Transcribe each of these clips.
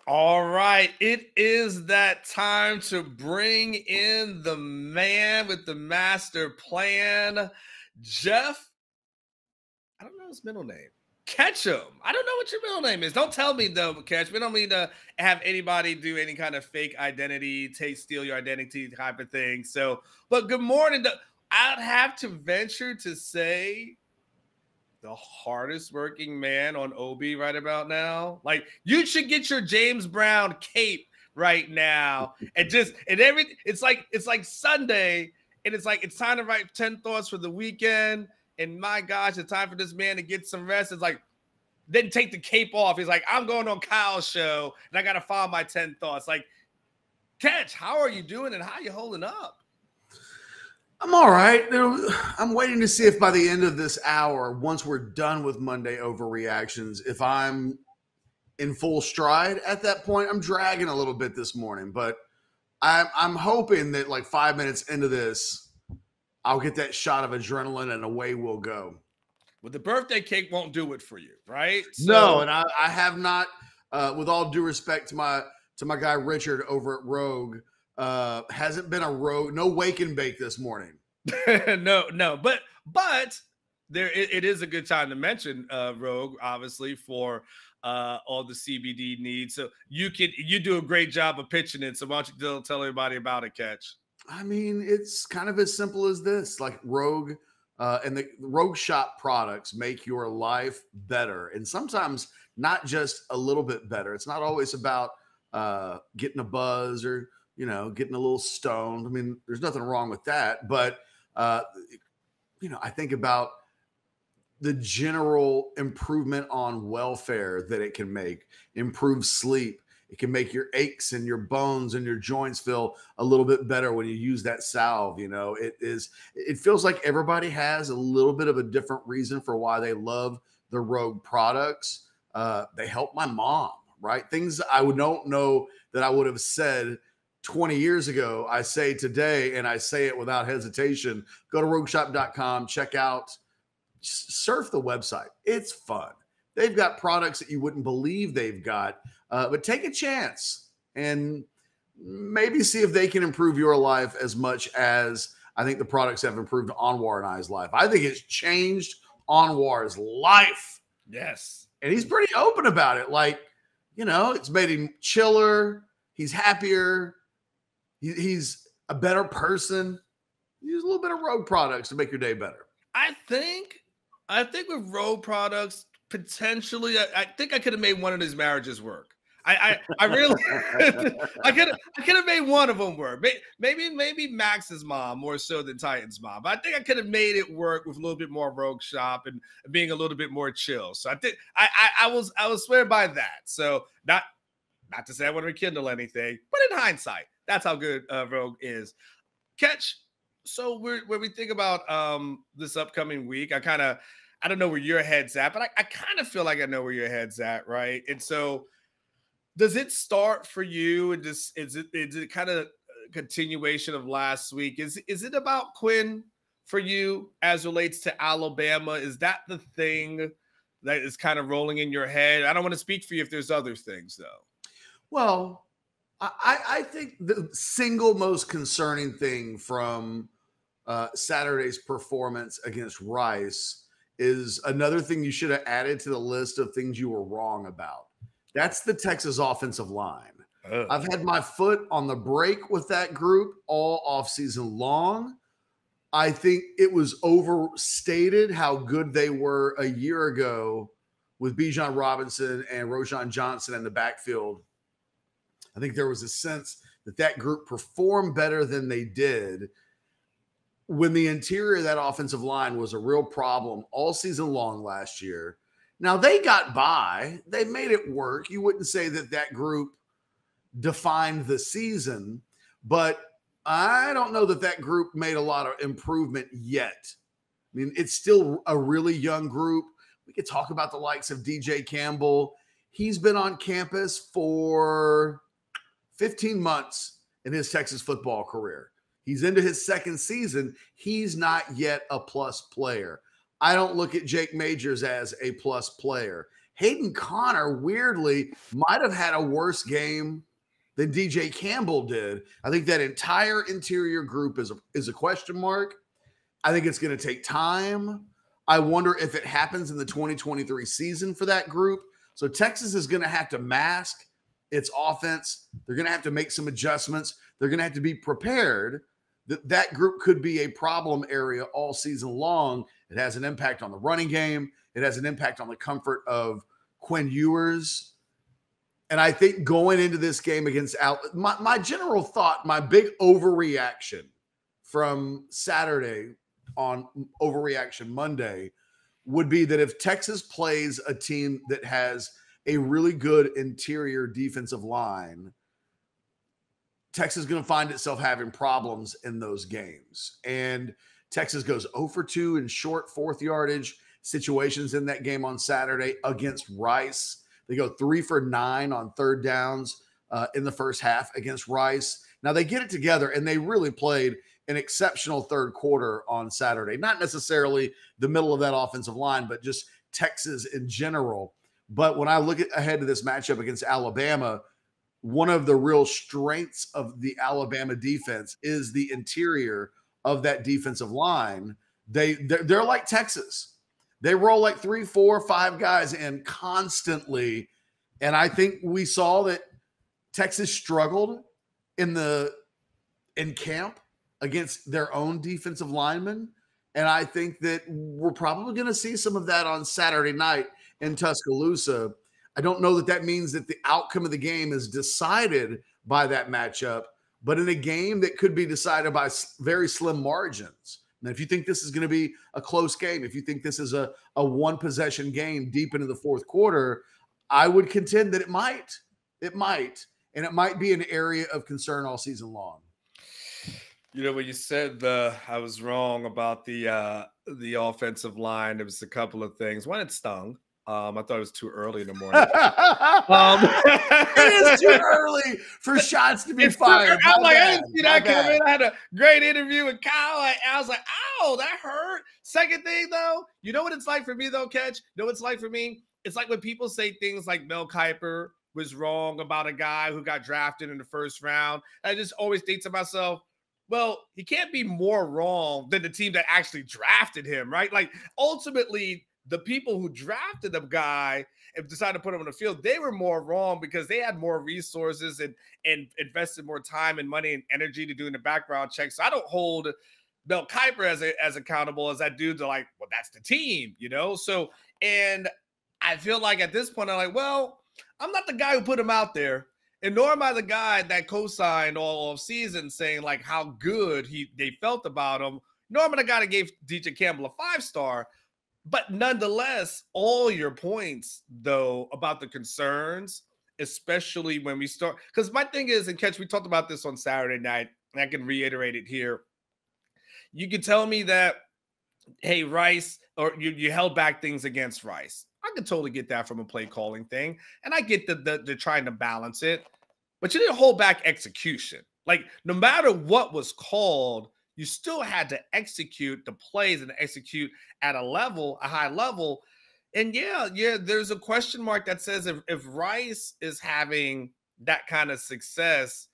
All right, it is that time to bring in the man with the master plan, Jeff. I don't know his middle name. Ketchum. I don't know what your middle name is. Don't tell me though, Catch. We don't mean to have anybody do any kind of fake identity, steal your identity type of thing. So, but good morning. I'd have to venture to say the hardest working man on OB right about now. Like you should get your James Brown cape right now it's like Sunday and it's like it's time to write 10 thoughts for the weekend. And my gosh, it's time for this man to get some rest. It's like, then take the cape off. He's like, I'm going on Kyle's show and I got to file my 10 thoughts. Like, Catch, how are you doing and how are you holding up? I'm all right. I'm waiting to see if by the end of this hour, once we're done with Monday Overreactions, if I'm in full stride. At that point, I'm dragging a little bit this morning, but I'm hoping that like 5 minutes into this, I'll get that shot of adrenaline and away we'll go. Well, the birthday cake won't do it for you, right? No, and I have not, with all due respect to my guy Richard over at Rogue, hasn't been a Rogue, no wake and bake this morning. no, but there it is a good time to mention Rogue, obviously, for all the CBD needs. So you do a great job of pitching it. So why don't you tell everybody about it, Catch? I mean, it's kind of as simple as this. Like Rogue and the Rogue Shop products make your life better. And sometimes not just a little bit better. It's not always about getting a buzz or, getting a little stoned. I mean, there's nothing wrong with that. But, I think about the general improvement on welfare that it can make, improve sleep. It can make your aches and your bones and your joints feel a little bit better when you use that salve. It feels like everybody has a little bit of a different reason for why they love the Rogue products. They help my mom, right? Things I don't know that I would have said 20 years ago, I say today, and I say it without hesitation. Go to rogueshop.com, check out, surf the website. It's fun. They've got products that you wouldn't believe they've got. But take a chance and maybe see if they can improve your life as much as I think the products have improved Anwar and I's life. I think it's changed Anwar's life. Yes. And he's pretty open about it. Like, it's made him chiller. He's happier. He's a better person. Use a little bit of Rogue products to make your day better. I think with Rogue products, potentially, I think I could have made one of his marriages work. I really, I could have made one of them work. Maybe Max's mom more so than Titan's mom. But I think I could have made it work with a little bit more Rogue Shop and being a little bit more chill. So I think I was swear by that. So not to say I want to rekindle anything, but in hindsight, that's how good Rogue is. Catch. So when we think about this upcoming week, I don't know where your head's at, but I kind of feel like I know where your head's at, right? And so, does it start for you? And is it kind of a continuation of last week? Is it about Quinn for you as relates to Alabama? Is that the thing that is kind of rolling in your head? I don't want to speak for you if there's other things, though. Well, I think the single most concerning thing from Saturday's performance against Rice is another thing you should have added to the list of things you were wrong about. That's the Texas offensive line. I've had my foot on the brake with that group all offseason long. I think it was overstated how good they were a year ago with Bijan Robinson and Roschon Johnson in the backfield. I think there was a sense that group performed better than they did when the interior of that offensive line was a real problem all season long last year. Now, they got by. They made it work. You wouldn't say that group defined the season, but I don't know that group made a lot of improvement yet. I mean, it's still a really young group. We could talk about the likes of DJ Campbell. He's been on campus for 15 months in his Texas football career. He's into his second season. He's not yet a plus player. I don't look at Jake Majors as a plus player. Hayden Connor, weirdly, might have had a worse game than DJ Campbell did. I think that entire interior group is a question mark. I think it's going to take time. I wonder if it happens in the 2023 season for that group. So Texas is going to have to mask its offense. They're going to have to make some adjustments. They're going to have to be prepared that that group could be a problem area all season long. It has an impact on the running game. It has an impact on the comfort of Quinn Ewers. And I think going into this game against my general thought, my big overreaction from Saturday on Overreaction Monday would be that if Texas plays a team that has a really good interior defensive line, Texas is going to find itself having problems in those games. And Texas goes 0 for 2 in short fourth yardage situations in that game on Saturday against Rice. They go 3 for 9 on third downs in the first half against Rice. Now they get it together and they really played an exceptional third quarter on Saturday. Not necessarily the middle of that offensive line, but just Texas in general. But when I look ahead to this matchup against Alabama, one of the real strengths of the Alabama defense is the interior of that defensive line. They're like Texas. They roll like 3, 4, 5 guys in constantly. And I think we saw that Texas struggled in camp against their own defensive linemen. And I think that we're probably going to see some of that on Saturday night in Tuscaloosa. I don't know that that means that the outcome of the game is decided by that matchup, but in a game that could be decided by very slim margins. And if you think this is going to be a close game, if you think this is a one-possession game deep into the fourth quarter, I would contend that it might. It might. And it might be an area of concern all season long. You know, when you said I was wrong about the offensive line, there was a couple of things. One, it stung. I thought it was too early in the morning. It is too early for shots to be fired. I'm like, I didn't see that coming. I had a great interview with Kyle. I was like, ow, that hurt. Second thing, though, you know what it's like for me, though, Catch? You know what it's like for me? It's like when people say things like Mel Kiper was wrong about a guy who got drafted in the first round. I just always think to myself, well, he can't be more wrong than the team that actually drafted him, right? Like, ultimately, the people who drafted the guy and decided to put him on the field, they were more wrong because they had more resources and invested more time and money and energy to doing the background checks. So I don't hold Mel Kiper as accountable as I do to, like, well, that's the team, you know? So, and I feel like at this point, I'm like, well, I'm not the guy who put him out there. And nor am I the guy that co-signed all of season saying like how good they felt about him. Nor am I the guy that gave DJ Campbell a 5-star. But nonetheless, all your points, though, about the concerns, especially when we start. Because my thing is, and Catch, we talked about this on Saturday night, and I can reiterate it here. You can tell me that, hey, Rice, or you held back things against Rice. I could totally get that from a play calling thing. And I get the trying to balance it. But you didn't hold back execution. Like, no matter what was called, you still had to execute the plays and execute at a high level. And yeah, there's a question mark that says if Rice is having that kind of success,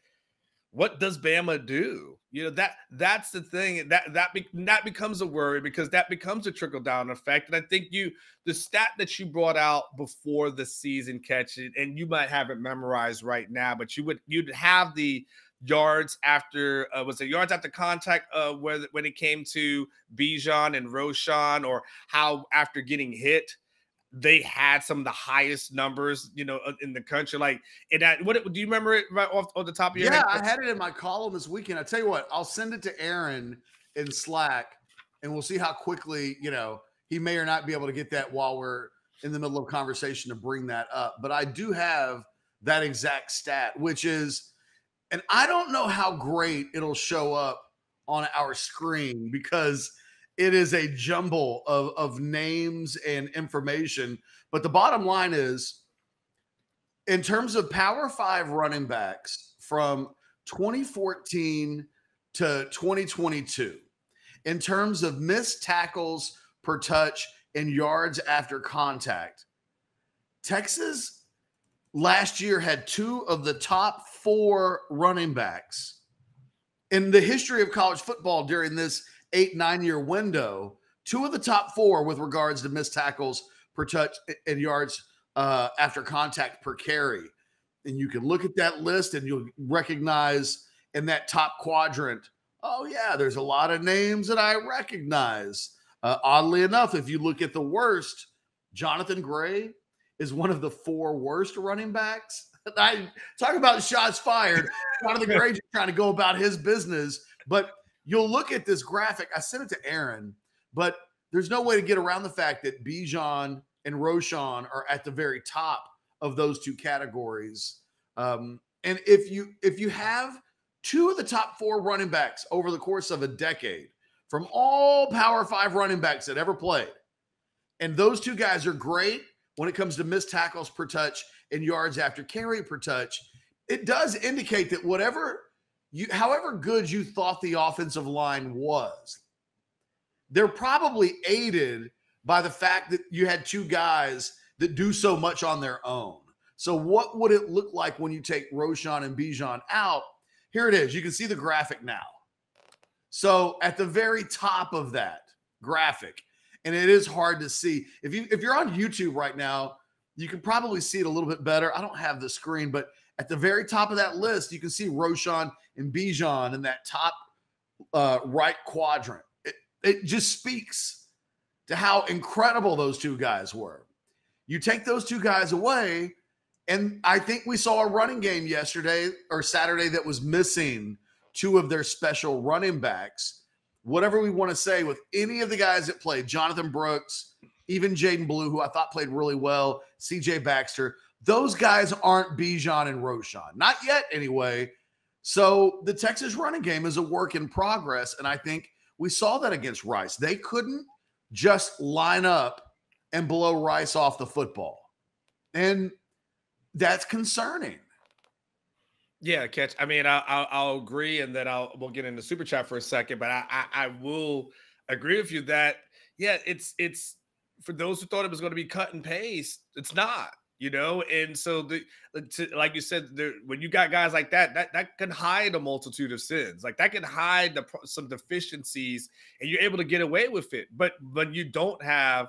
what does Bama do? You know, that's the thing that becomes a worry because that becomes a trickle down effect. And I think the stat that you brought out before the season, Catch it, and you might have it memorized right now, but you'd have the yards after was it yards after contact when it came to Bijan and Roshan, or how after getting hit they had some of the highest numbers, you know, in the country. Like, and that, what do you remember it right off the top of your head? Yeah, I had it in my column this weekend. I tell you what, I'll send it to Aaron in Slack, and we'll see how quickly, you know, he may or not be able to get that while we're in the middle of conversation to bring that up. But I do have that exact stat, which is, and I don't know how great it'll show up on our screen because it is a jumble of names and information. But the bottom line is, in terms of Power 5 running backs from 2014 to 2022, in terms of missed tackles per touch and yards after contact, Texas last year had 2 of the top 4 running backs in the history of college football during this 8-9 year window. 2 of the top 4 with regards to missed tackles per touch and yards after contact per carry. And you can look at that list and you'll recognize in that top quadrant, oh yeah, there's a lot of names that I recognize. Oddly enough, if you look at the worst, Jonathan Gray is one of the 4 worst running backs. I talk about shots fired. Jonathan Gray just trying to go about his business. But you'll look at this graphic. I sent it to Aaron, but there's no way to get around the fact that Bijan and Roschon are at the very top of those 2 categories. And if you have 2 of the top 4 running backs over the course of a decade from all Power 5 running backs that ever played, and those 2 guys are great when it comes to missed tackles per touch and yards after carry per touch, it does indicate that however good you thought the offensive line was, they're probably aided by the fact that you had 2 guys that do so much on their own. So what would it look like when you take Roschon and Bijan out? Here it is. You can see the graphic now. So at the very top of that graphic, and it is hard to see. If you're on YouTube right now, you can probably see it a little bit better. I don't have the screen, but at the very top of that list, you can see Roschon and Bijan in that top right quadrant. It just speaks to how incredible those 2 guys were. You take those 2 guys away, and I think we saw a running game yesterday or Saturday that was missing 2 of their special running backs. Whatever we want to say with any of the guys that played, Jonathan Brooks, even Jaden Blue, who I thought played really well, CJ Baxter, those guys aren't Bijan and Roschon. Not yet, anyway. So the Texas running game is a work in progress, and I think we saw that against Rice. They couldn't just line up and blow Rice off the football. And that's concerning. Yeah, Catch. I mean, I'll agree, and then we'll get into super chat for a second. But I will agree with you that it's for those who thought it was going to be cut and paste, it's not. And so like you said, when you got guys like that can hide a multitude of sins, like that can hide some deficiencies, and you're able to get away with it. But you don't have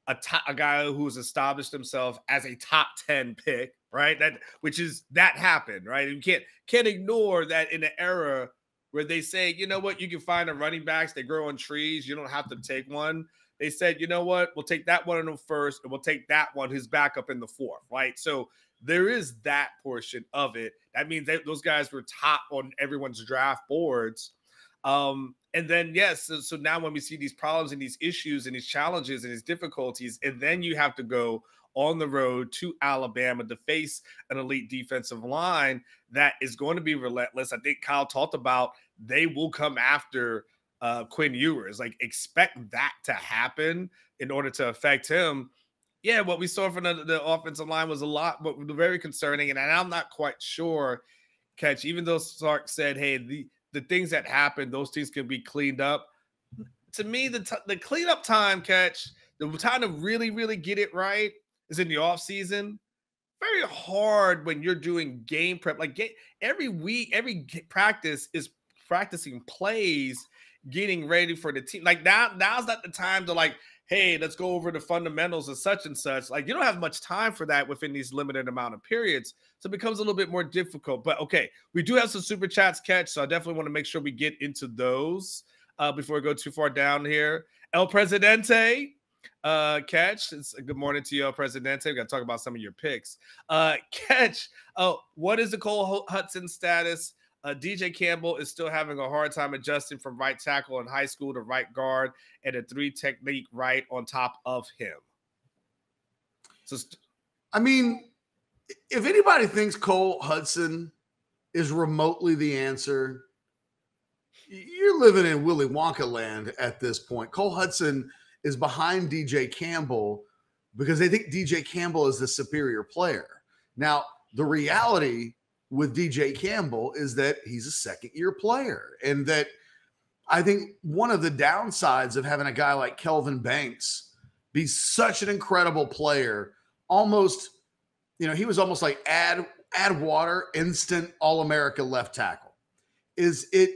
a guy who's established himself as a top 10 pick, right? That happened, right? You can't ignore that in an era where they say, you know what, you can find a running backs, they grow on trees, you don't have to take one. They said, you know what, we'll take that one in the first, and we'll take that one, his backup in the 4th, right? So there is that portion of it. That means those guys were top on everyone's draft boards. And then, yes, so now when we see these problems and these issues and these challenges and these difficulties, and then you have to go on the road to Alabama to face an elite defensive line that is going to be relentless. I think Kyle talked about they will come after Quinn Ewers. Like, expect that to happen in order to affect him. Yeah, what we saw from the offensive line was a lot, but very concerning. And I'm not quite sure, Catch, even though Sark said, hey, the things that happened, those things can be cleaned up. To me, the cleanup time, Catch, the time to really, really get it right is in the offseason. Very hard when you're doing game prep. Like every week, every practice is practicing plays, getting ready for the team. Like now's not the time to like, hey, let's go over the fundamentals of such and such. Like, you don't have much time for that within these limited amount of periods. So it becomes a little bit more difficult. But okay, we do have some super chats, Catch. So I definitely want to make sure we get into those before we go too far down here. El Presidente, Catch. It's good morning to you, El Presidente. We got to talk about some of your picks. Catch, what is the Cole Hudson status? DJ Campbell is still having a hard time adjusting from right tackle in high school to right guard and a 3 technique right on top of him. So, I mean, if anybody thinks Cole Hudson is remotely the answer, you're living in Willy Wonka land at this point. Cole Hudson is behind DJ Campbell because they think DJ Campbell is the superior player. Now, the reality with DJ Campbell is that he's a second-year player, and that I think one of the downsides of having a guy like Kelvin Banks be such an incredible player almost he was almost like add water, instant All-America left tackle. Is it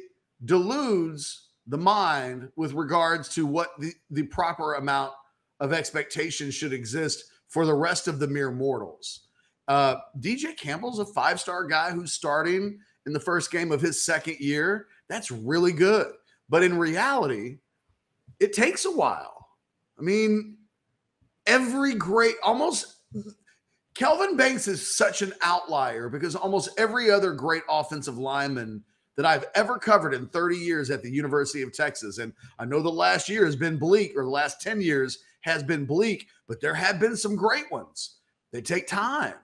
deludes the mind with regards to what the proper amount of expectation should exist for the rest of the mere mortals. DJ Campbell's a 5-star guy who's starting in the first game of his second year. That's really good. But in reality, it takes a while. I mean, Kelvin Banks is such an outlier because almost every other great offensive lineman that I've ever covered in 30 years at the University of Texas, and I know the last year has been bleak, or the last 10 years has been bleak, but there have been some great ones. They take time.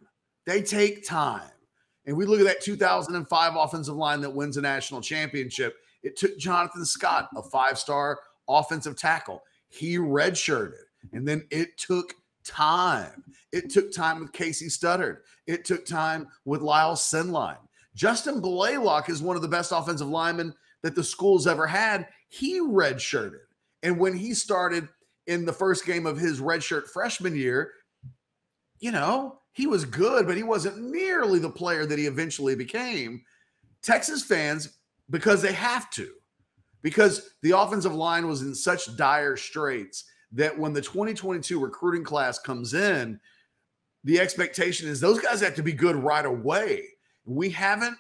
And we look at that 2005 offensive line that wins a national championship. It took Jonathan Scott, a 5-star offensive tackle. He redshirted, and then it took time. It took time with Casey Studdard. It took time with Lyle Sinline. Justin Blaylock is one of the best offensive linemen that the school's ever had. He redshirted. And when he started in the first game of his redshirt freshman year, he was good, but he wasn't nearly the player that he eventually became. Texas fans, because they have to, because the offensive line was in such dire straits that when the 2022 recruiting class comes in, the expectation is those guys have to be good right away. We haven't,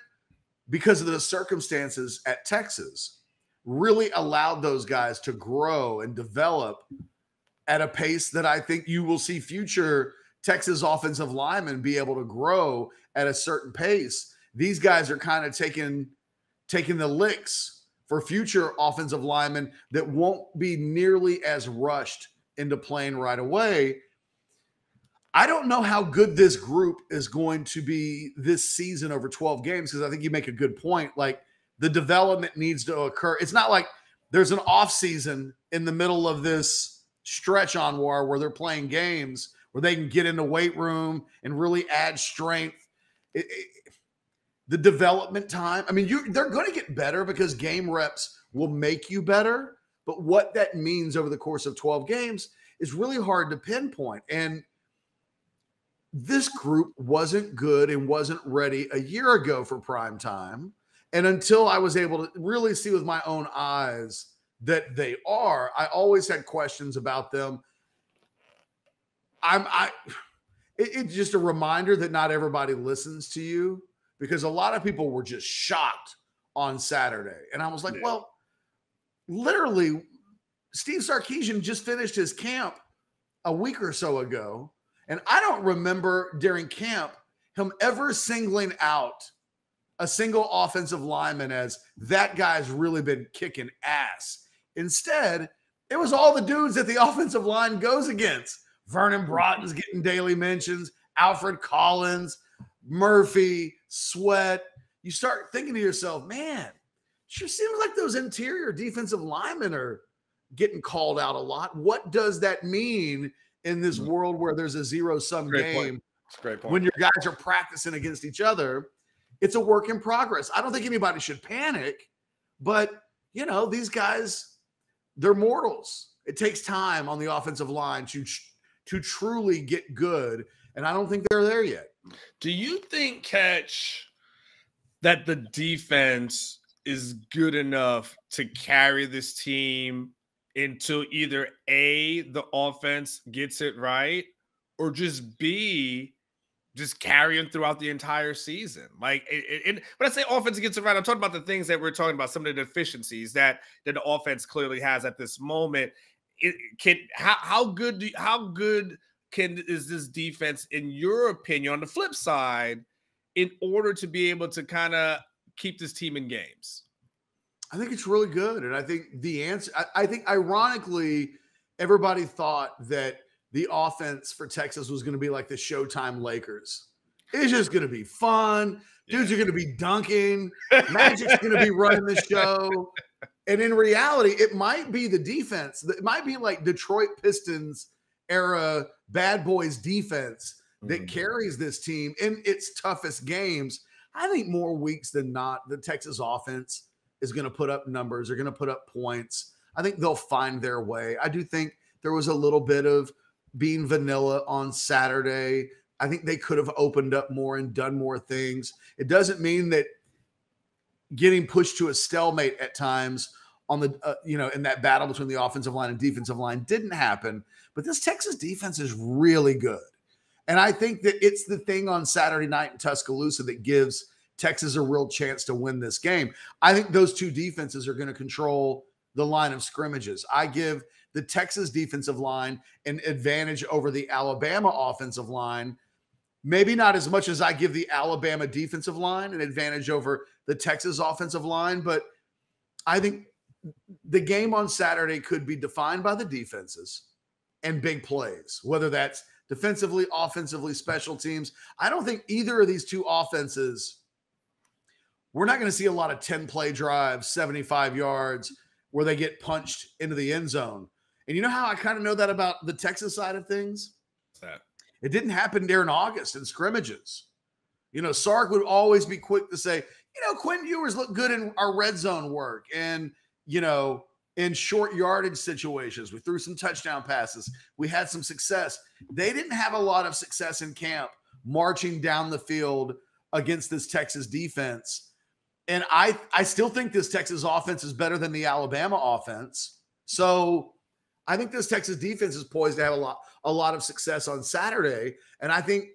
because of the circumstances at Texas, really allowed those guys to grow and develop at a pace that I think you will see future Texas offensive linemen be able to grow at a certain pace. These guys are kind of taking the licks for future offensive linemen that won't be nearly as rushed into playing right away. I don't know how good this group is going to be this season over 12 games, because I think you make a good point. Like, the development needs to occur. It's not like there's an off season in the middle of this stretch on war where they're playing games where they can get in the weight room and really add strength. The development time, I mean, they're going to get better because game reps will make you better. But what that means over the course of 12 games is really hard to pinpoint. And this group wasn't good and wasn't ready a year ago for prime time. And until I was able to really see with my own eyes that they are, I always had questions about them. It's just a reminder that not everybody listens to you, because a lot of people were just shocked on Saturday. And I was like, well, literally, Steve Sarkisian just finished his camp a week or so ago. And I don't remember during camp him ever singling out a single offensive lineman as that guy's really been kicking ass. Instead, it was all the dudes that the offensive line goes against. Vernon Broughton's getting daily mentions, Alfred Collins, Murphy, Sweat. You start thinking to yourself, man, sure seems like those interior defensive linemen are getting called out a lot. What does that mean in this world where there's a zero-sum game? Great point. When your guys are practicing against each other, it's a work in progress. I don't think anybody should panic, but, these guys, they're mortals. It takes time on the offensive line to truly get good, and I don't think they're there yet. Do you think, Catch, that the defense is good enough to carry this team until either A, the offense gets it right, or just B, just carrying throughout the entire season? Like, when I say offense gets it right, I'm talking about the things that we're talking about, some of the deficiencies that the offense clearly has at this moment. How good is this defense, in your opinion, on the flip side, in order to be able to kind of keep this team in games? I think it's really good. And I think the answer, I think ironically, everybody thought that the offense for Texas was going to be like the Showtime Lakers. It's just going to be fun. Dudes are going to be dunking. Magic's going to be running the show. And in reality, it might be the defense. It might be like Detroit Pistons era bad boys defense that carries this team in its toughest games. I think more weeks than not, the Texas offense is going to put up numbers. They're going to put up points. I think they'll find their way. I do think there was a little bit of being vanilla on Saturday, I think they could have opened up more and done more things. It doesn't mean that getting pushed to a stalemate at times on the in that battle between the offensive line and defensive line didn't happen, but this Texas defense is really good. And I think that it's the thing on Saturday night in Tuscaloosa that gives Texas a real chance to win this game. I think those two defenses are going to control the line of scrimmages. I give the Texas defensive line an advantage over the Alabama offensive line. Maybe not as much as I give the Alabama defensive line an advantage over the Texas offensive line, but I think the game on Saturday could be defined by the defenses and big plays, whether that's defensively, offensively, special teams. I don't think either of these two offenses, we're not going to see a lot of 10-play drives, 75 yards, where they get punched into the end zone. And you know how I kind of know that about the Texas side of things? What's that? It didn't happen during August in scrimmages. Sark would always be quick to say, Quinn Ewers looked good in our red zone work and, in short yardage situations. We threw some touchdown passes. We had some success. They didn't have a lot of success in camp marching down the field against this Texas defense. And I still think this Texas offense is better than the Alabama offense. So I think this Texas defense is poised to have a lot of success on Saturday. And I think,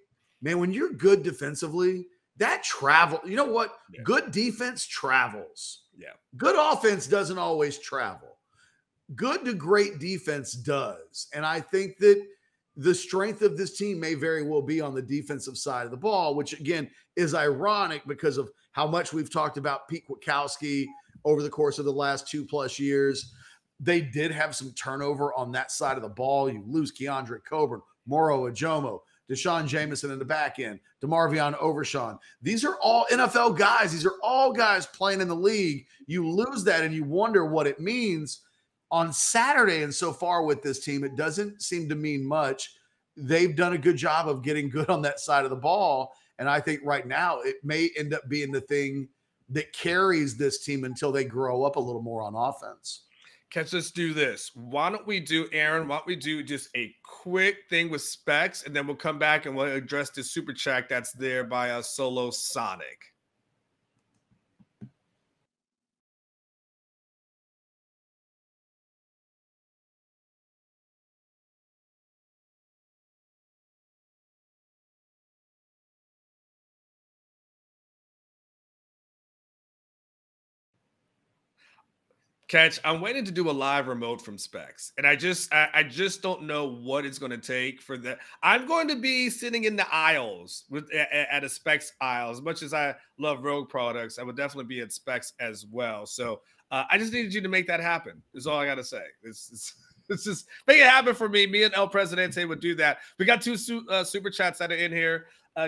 man, when you're good defensively, that travel, you know what? Yeah. Good defense travels. Yeah. Good offense doesn't always travel. Good to great defense does. And I think that the strength of this team may very well be on the defensive side of the ball, which again is ironic because of how much we've talked about Pete Kwiatkowski over the course of the last 2+ years. They did have some turnover on that side of the ball. You lose Keandre Coburn, Moro Ajomo, Deshaun Jameson in the back end, DeMarvion Overshawn. These are all NFL guys. These are all guys playing in the league. You lose that and you wonder what it means on Saturday. And so far with this team, it doesn't seem to mean much. They've done a good job of getting good on that side of the ball. And I think right now it may end up being the thing that carries this team until they grow up a little more on offense. Let's do this. Why don't we do, Aaron, why don't we do just a quick thing with Specs, and then we'll come back and we'll address the super chat that's there by Solo Sonic. Catch, I'm waiting to do a live remote from Specs, and I just don't know what it's going to take for that. I'm going to be sitting in the aisles at a Specs aisle. As much as I love Rogue products, I would definitely be at Specs as well. So I just needed you to make that happen. Is all I got to say. It's just make it happen for me. Me and El Presidente would do that. We got two super chats that are in here.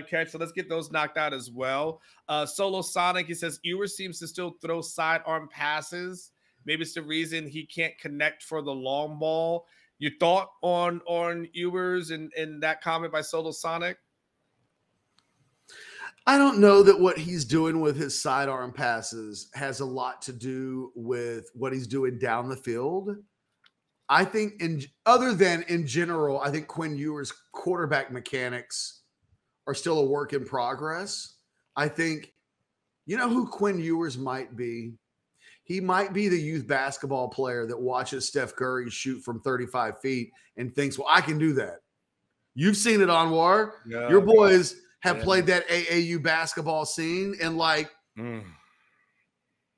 Catch, so let's get those knocked out as well. Solo Sonic, he says Ewers seems to still throw sidearm passes. Maybe it's the reason he can't connect for the long ball. Your thought on Ewers and that comment by Solo Sonic? I don't know that what he's doing with his sidearm passes has a lot to do with what he's doing down the field. I think other than in general, I think Quinn Ewers' quarterback mechanics are still a work in progress. I think, you know who Quinn Ewers might be? He might be the youth basketball player that watches Steph Curry shoot from 35 feet and thinks, well, I can do that. You've seen it, Anwar. Yeah, your boys have played that AAU basketball scene, and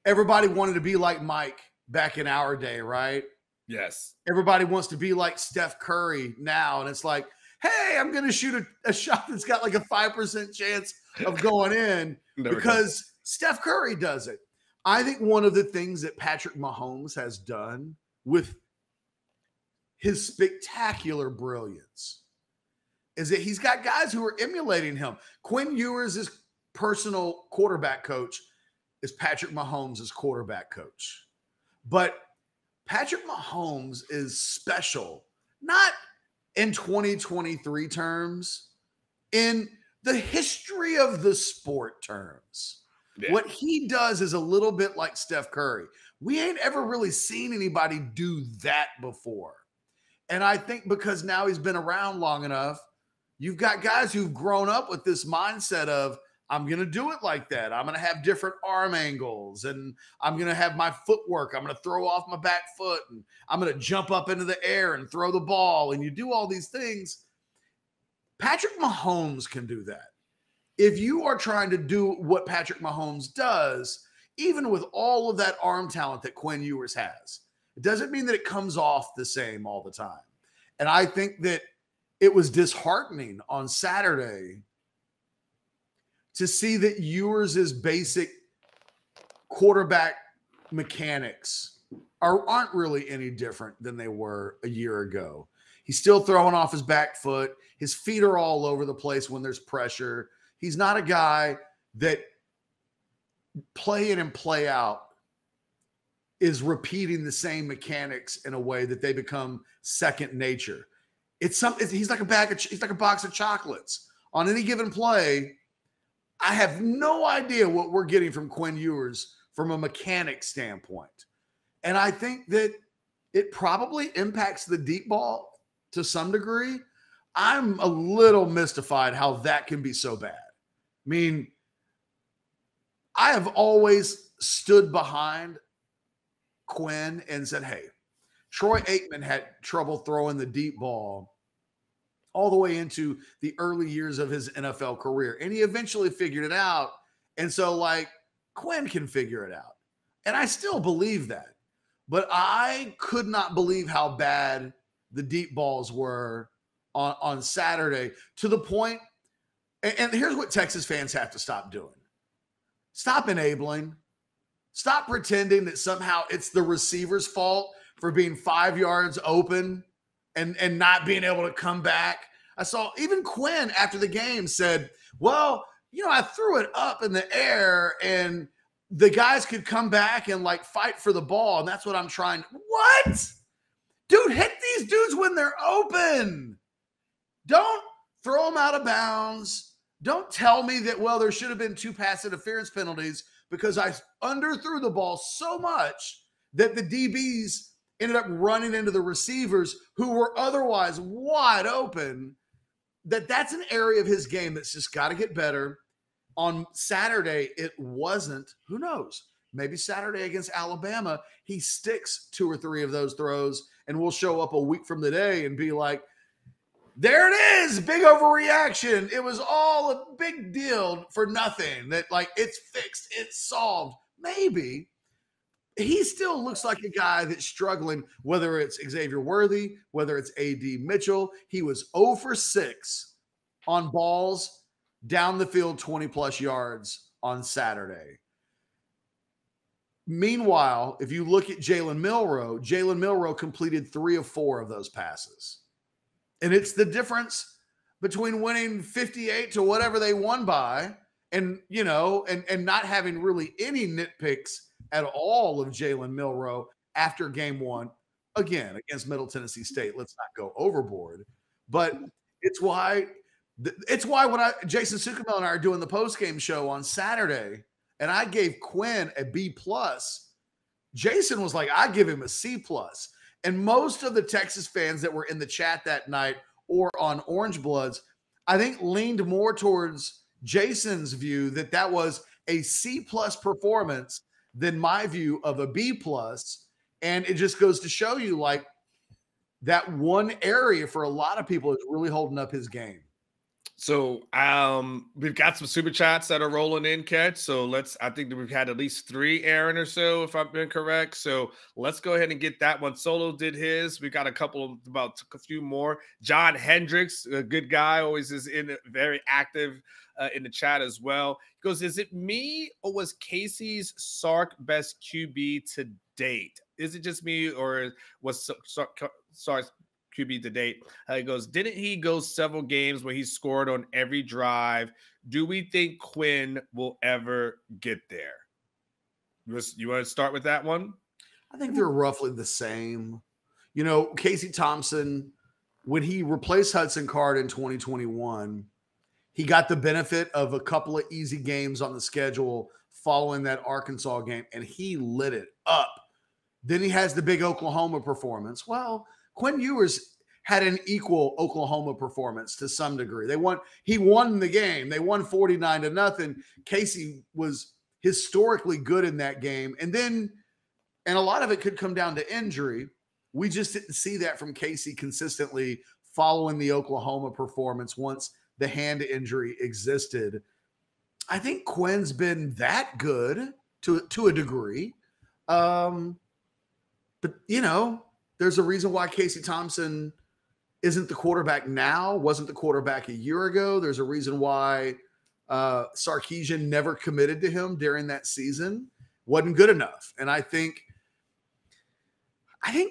everybody wanted to be like Mike back in our day, right? Yes. Everybody wants to be like Steph Curry now, and it's like, hey, I'm going to shoot a shot that's got like a 5% chance of going in because Steph Curry does it. I think one of the things that Patrick Mahomes has done with his spectacular brilliance is that he's got guys who are emulating him. Quinn Ewers' personal quarterback coach is Patrick Mahomes' quarterback coach. But Patrick Mahomes is special, not in 2023 terms, in the history of the sport terms. Yeah. What he does is a little bit like Steph Curry. We ain't ever really seen anybody do that before. And I think because now he's been around long enough, You've got guys who've grown up with this mindset of, I'm going to do it like that. I'm going to have different arm angles, and I'm going to have my footwork. I'm going to throw off my back foot, and I'm going to jump up into the air and throw the ball. And you do all these things. Patrick Mahomes can do that. If you are trying to do what Patrick Mahomes does, even with all of that arm talent that Quinn Ewers has, it doesn't mean that it comes off the same all the time. And I think that it was disheartening on Saturday to see that Ewers' basic quarterback mechanics aren't really any different than they were a year ago. He's still throwing off his back foot. His feet are all over the place when there's pressure. He's not a guy that play in and play out is repeating the same mechanics in a way that they become second nature. He's like a box of chocolates. On any given play, I have no idea what we're getting from Quinn Ewers from a mechanic standpoint. And I think that it probably impacts the deep ball to some degree. I'm a little mystified how that can be so bad. I mean, I have always stood behind Quinn and said, hey, Troy Aikman had trouble throwing the deep ball all the way into the early years of his NFL career. And he eventually figured it out. And so, like, Quinn can figure it out. And I still believe that. But I could not believe how bad the deep balls were on Saturday, to the point, and here's what Texas fans have to stop doing. Stop enabling. Stop pretending that somehow it's the receiver's fault for being 5 yards open and not being able to come back. I saw even Quinn after the game said, well, I threw it up in the air and the guys could come back and like fight for the ball. And that's what I'm trying. What? Dude, hit these dudes when they're open. Don't throw them out of bounds. Don't tell me that, well, there should have been 2 pass interference penalties because I underthrew the ball so much that the DBs ended up running into the receivers who were otherwise wide open. That's an area of his game that's just got to get better. On Saturday, it wasn't. Who knows? Maybe Saturday against Alabama, he sticks 2 or 3 of those throws, and we'll show up a week from today and be like, there it is, big overreaction. It was all a big deal for nothing. That, like, it's fixed, it's solved. Maybe. He still looks like a guy that's struggling, whether it's Xavier Worthy, whether it's A.D. Mitchell. He was 0 for 6 on balls down the field 20-plus yards on Saturday. Meanwhile, if you look at Jalen Milroe completed 3 of 4 of those passes. And it's the difference between winning 58 to whatever they won by and not having really any nitpicks at all of Jalen Milroe after game 1, again, against Middle Tennessee State. Let's not go overboard. But it's why when Jason Sukamel and I are doing the postgame show on Saturday, and I gave Quinn a B+, Jason was like, I give him a C+. And most of the Texas fans that were in the chat that night or on Orange Bloods, I think leaned more towards Jason's view that was a C+ performance than my view of a B+. And it just goes to show you, like, that one area for a lot of people is really holding up his game. So we've got some super chats that are rolling in, Catch. So I think that we've had at least 3, Aaron, or so, if I've been correct. So let's go ahead and get that one. Solo did his. We got about a few more. John Hendricks, a good guy, always is very active in the chat as well. He goes, is it me or was Casey's Sark best QB to date? Is it just me or was Sark's QB to date? He goes, didn't he go several games where he scored on every drive? Do we think Quinn will ever get there? You want to start with that one? I think they're roughly the same. Casey Thompson, when he replaced Hudson Card in 2021, he got the benefit of a couple of easy games on the schedule following that Arkansas game, and he lit it up. Then he has the big Oklahoma performance. Well, Quinn Ewers had an equal Oklahoma performance to some degree. He won the game. They won 49-0. Casey was historically good in that game. And a lot of it could come down to injury. We just didn't see that from Casey consistently following the Oklahoma performance once the hand injury existed. I think Quinn's been that good to a degree. But, there's a reason why Casey Thompson isn't the quarterback now, wasn't the quarterback a year ago. There's a reason why Sarkisian never committed to him during that season. Wasn't good enough. And I think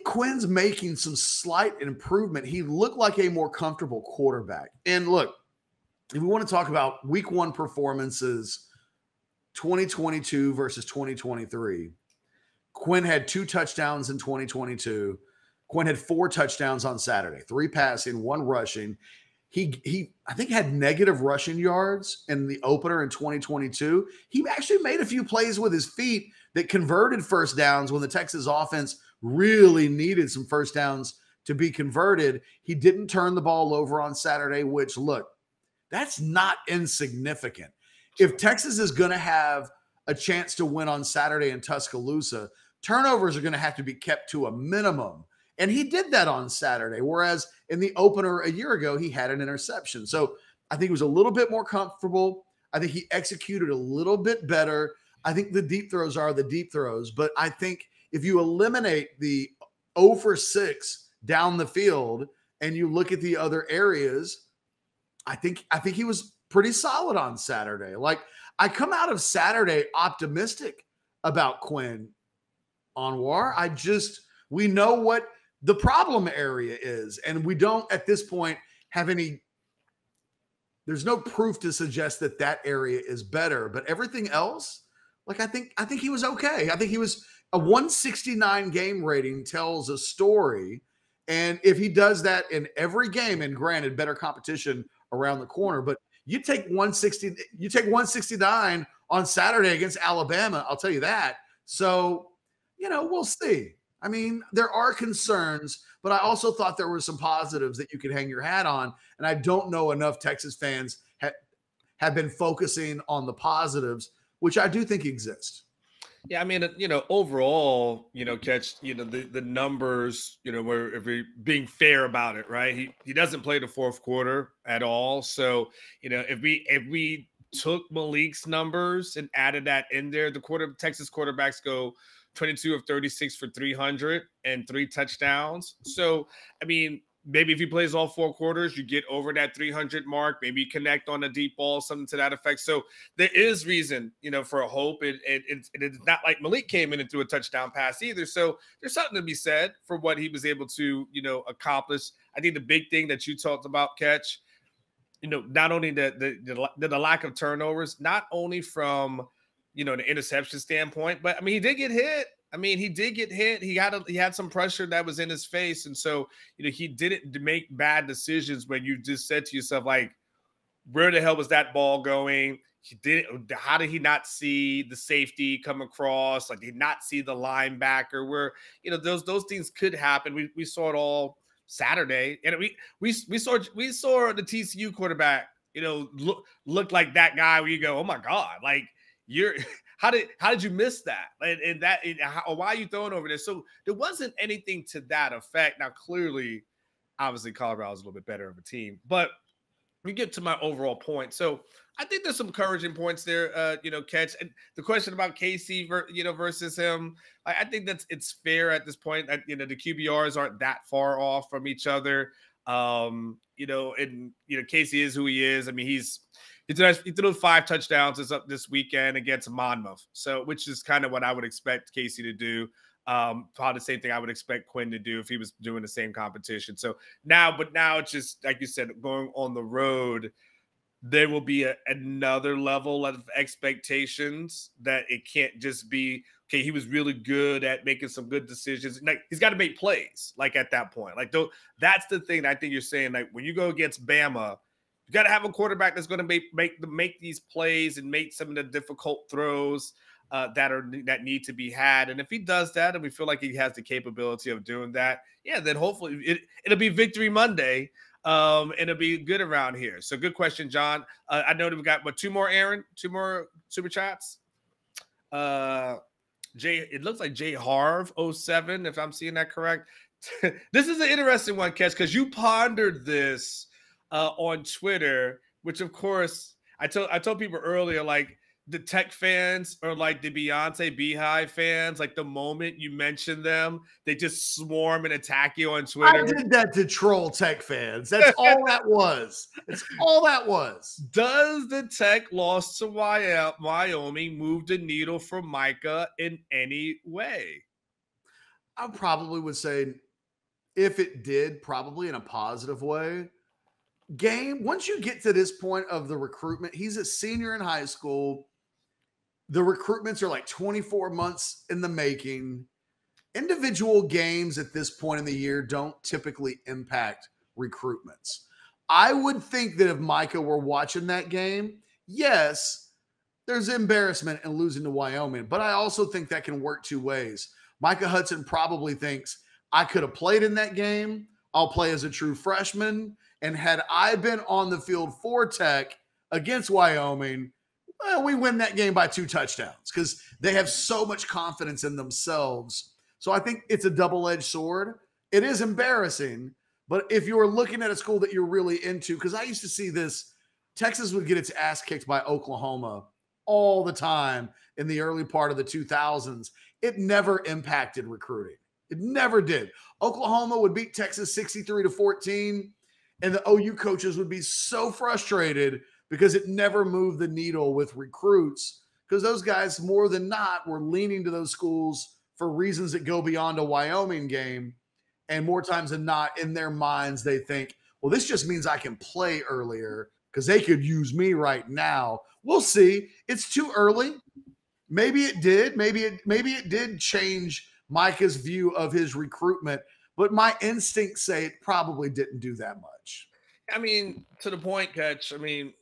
Quinn's making some slight improvement. He looked like a more comfortable quarterback. And look, if we want to talk about week one performances, 2022 versus 2023, Quinn had 2 touchdowns in 2022. Quinn had 4 touchdowns on Saturday, 3 passing, 1 rushing. He I think had negative rushing yards in the opener in 2022. He actually made a few plays with his feet that converted first downs when the Texas offense really needed some first downs to be converted. He didn't turn the ball over on Saturday, which, look, that's not insignificant. If Texas is going to have a chance to win on Saturday in Tuscaloosa, turnovers are going to have to be kept to a minimum. And he did that on Saturday, whereas in the opener a year ago, he had an interception. So I think he was a little bit more comfortable. I think he executed a little bit better. I think the deep throws are the deep throws. But I think if you eliminate the 0 for 6 down the field and you look at the other areas, I think he was pretty solid on Saturday. Like, I come out of Saturday optimistic about Quinn, Anwar. We know what the problem area is, and we don't at this point have there's no proof to suggest that area is better, but everything else, like, I think he was okay. I think he was a 169 game rating tells a story. And if he does that in every game, and granted, better competition around the corner, but you take 169 on Saturday against Alabama, I'll tell you that. So, we'll see. I mean, there are concerns, but I also thought there were some positives that you could hang your hat on. And I don't know enough Texas fans have been focusing on the positives, which I do think exist. Yeah, I mean, overall, Catch, the numbers, where if we're being fair about it, right? He doesn't play the fourth quarter at all. So, if we took Malik's numbers and added that in there, Texas quarterbacks go 22 of 36 for 300 and 3 touchdowns. So, I mean, maybe if he plays all 4 quarters, you get over that 300 mark. Maybe you connect on a deep ball, something to that effect. So there is reason, for a hope. It's not like Malik came in and threw a touchdown pass either. So there's something to be said for what he was able to, accomplish. I think the big thing that you talked about, Catch, not only the lack of turnovers, not only from, the interception standpoint, but I mean, he did get hit. He had some pressure that was in his face. And so, he didn't make bad decisions when you just said to yourself, like, where the hell was that ball going? How did he not see the safety come across? Like, did he not see the linebacker where, those things could happen. We saw it all Saturday. And we saw the TCU quarterback, look like that guy where you go, oh my God, like, how did you miss that? Why are you throwing over there? So there wasn't anything to that effect. Now, clearly, obviously, Colorado's a little bit better of a team, but we get to my overall point. So I think there's some encouraging points there, Catch. And the question about Casey, versus him, I think it's fair at this point. The QBRs aren't that far off from each other. Casey is who he is. I mean, he threw 5 touchdowns this weekend against Monmouth. So, which is kind of what I would expect Casey to do. Probably the same thing I would expect Quinn to do if he was doing the same competition. So now it's just, like you said, going on the road, there will be another level of expectations that it can't just be, okay, he was really good at making some good decisions. Like, he's got to make plays, like, at that point. Like, that's the thing I think you're saying. Like, when you go against Bama, you got to have a quarterback that's going to make these plays and make some of the difficult throws. that need to be had. And if he does that, and we feel like he has the capability of doing that, yeah, then hopefully it'll be Victory Monday. And it'll be good around here. So good question, John. I know that we got two more, Aaron, two more super chats. It looks like J Harv 07, if I'm seeing that correct. This is an interesting one, Catch, because you pondered this on Twitter, which of course I told people earlier, like the Tech fans or like the Beyonce Beehive fans, like the moment you mention them, they just swarm and attack you on Twitter. I did that to troll Tech fans. That's all that was. It's all that was. Does the Tech loss to Wyoming move the needle for Micah in any way? I probably would say if it did, probably in a positive way. Once you get to this point of the recruitment, he's a senior in high school. The recruitments are like 24 months in the making. Individual games at this point in the year don't typically impact recruitments. I would think that if Micah were watching that game, yes, there's embarrassment in losing to Wyoming, but I also think that can work two ways. Micah Hudson probably thinks, I could have played in that game. I'll play as a true freshman. And had I been on the field for Tech against Wyoming, well, we win that game by 2 touchdowns because they have so much confidence in themselves. So I think it's a double-edged sword. It is embarrassing, but if you're looking at a school that you're really into, because I used to see this, Texas would get its ass kicked by Oklahoma all the time in the early part of the 2000s. It never impacted recruiting. It never did. Oklahoma would beat Texas 63-14, and the OU coaches would be so frustrated because it never moved the needle with recruits, because those guys more than not were leaning to those schools for reasons that go beyond a Wyoming game. And more times than not, in their minds, they think, well, this just means I can play earlier because they could use me right now. We'll see. It's too early. Maybe it did. Maybe it did change Micah's view of his recruitment, but my instincts say it probably didn't do that much. I mean, to the point, Catch. I mean,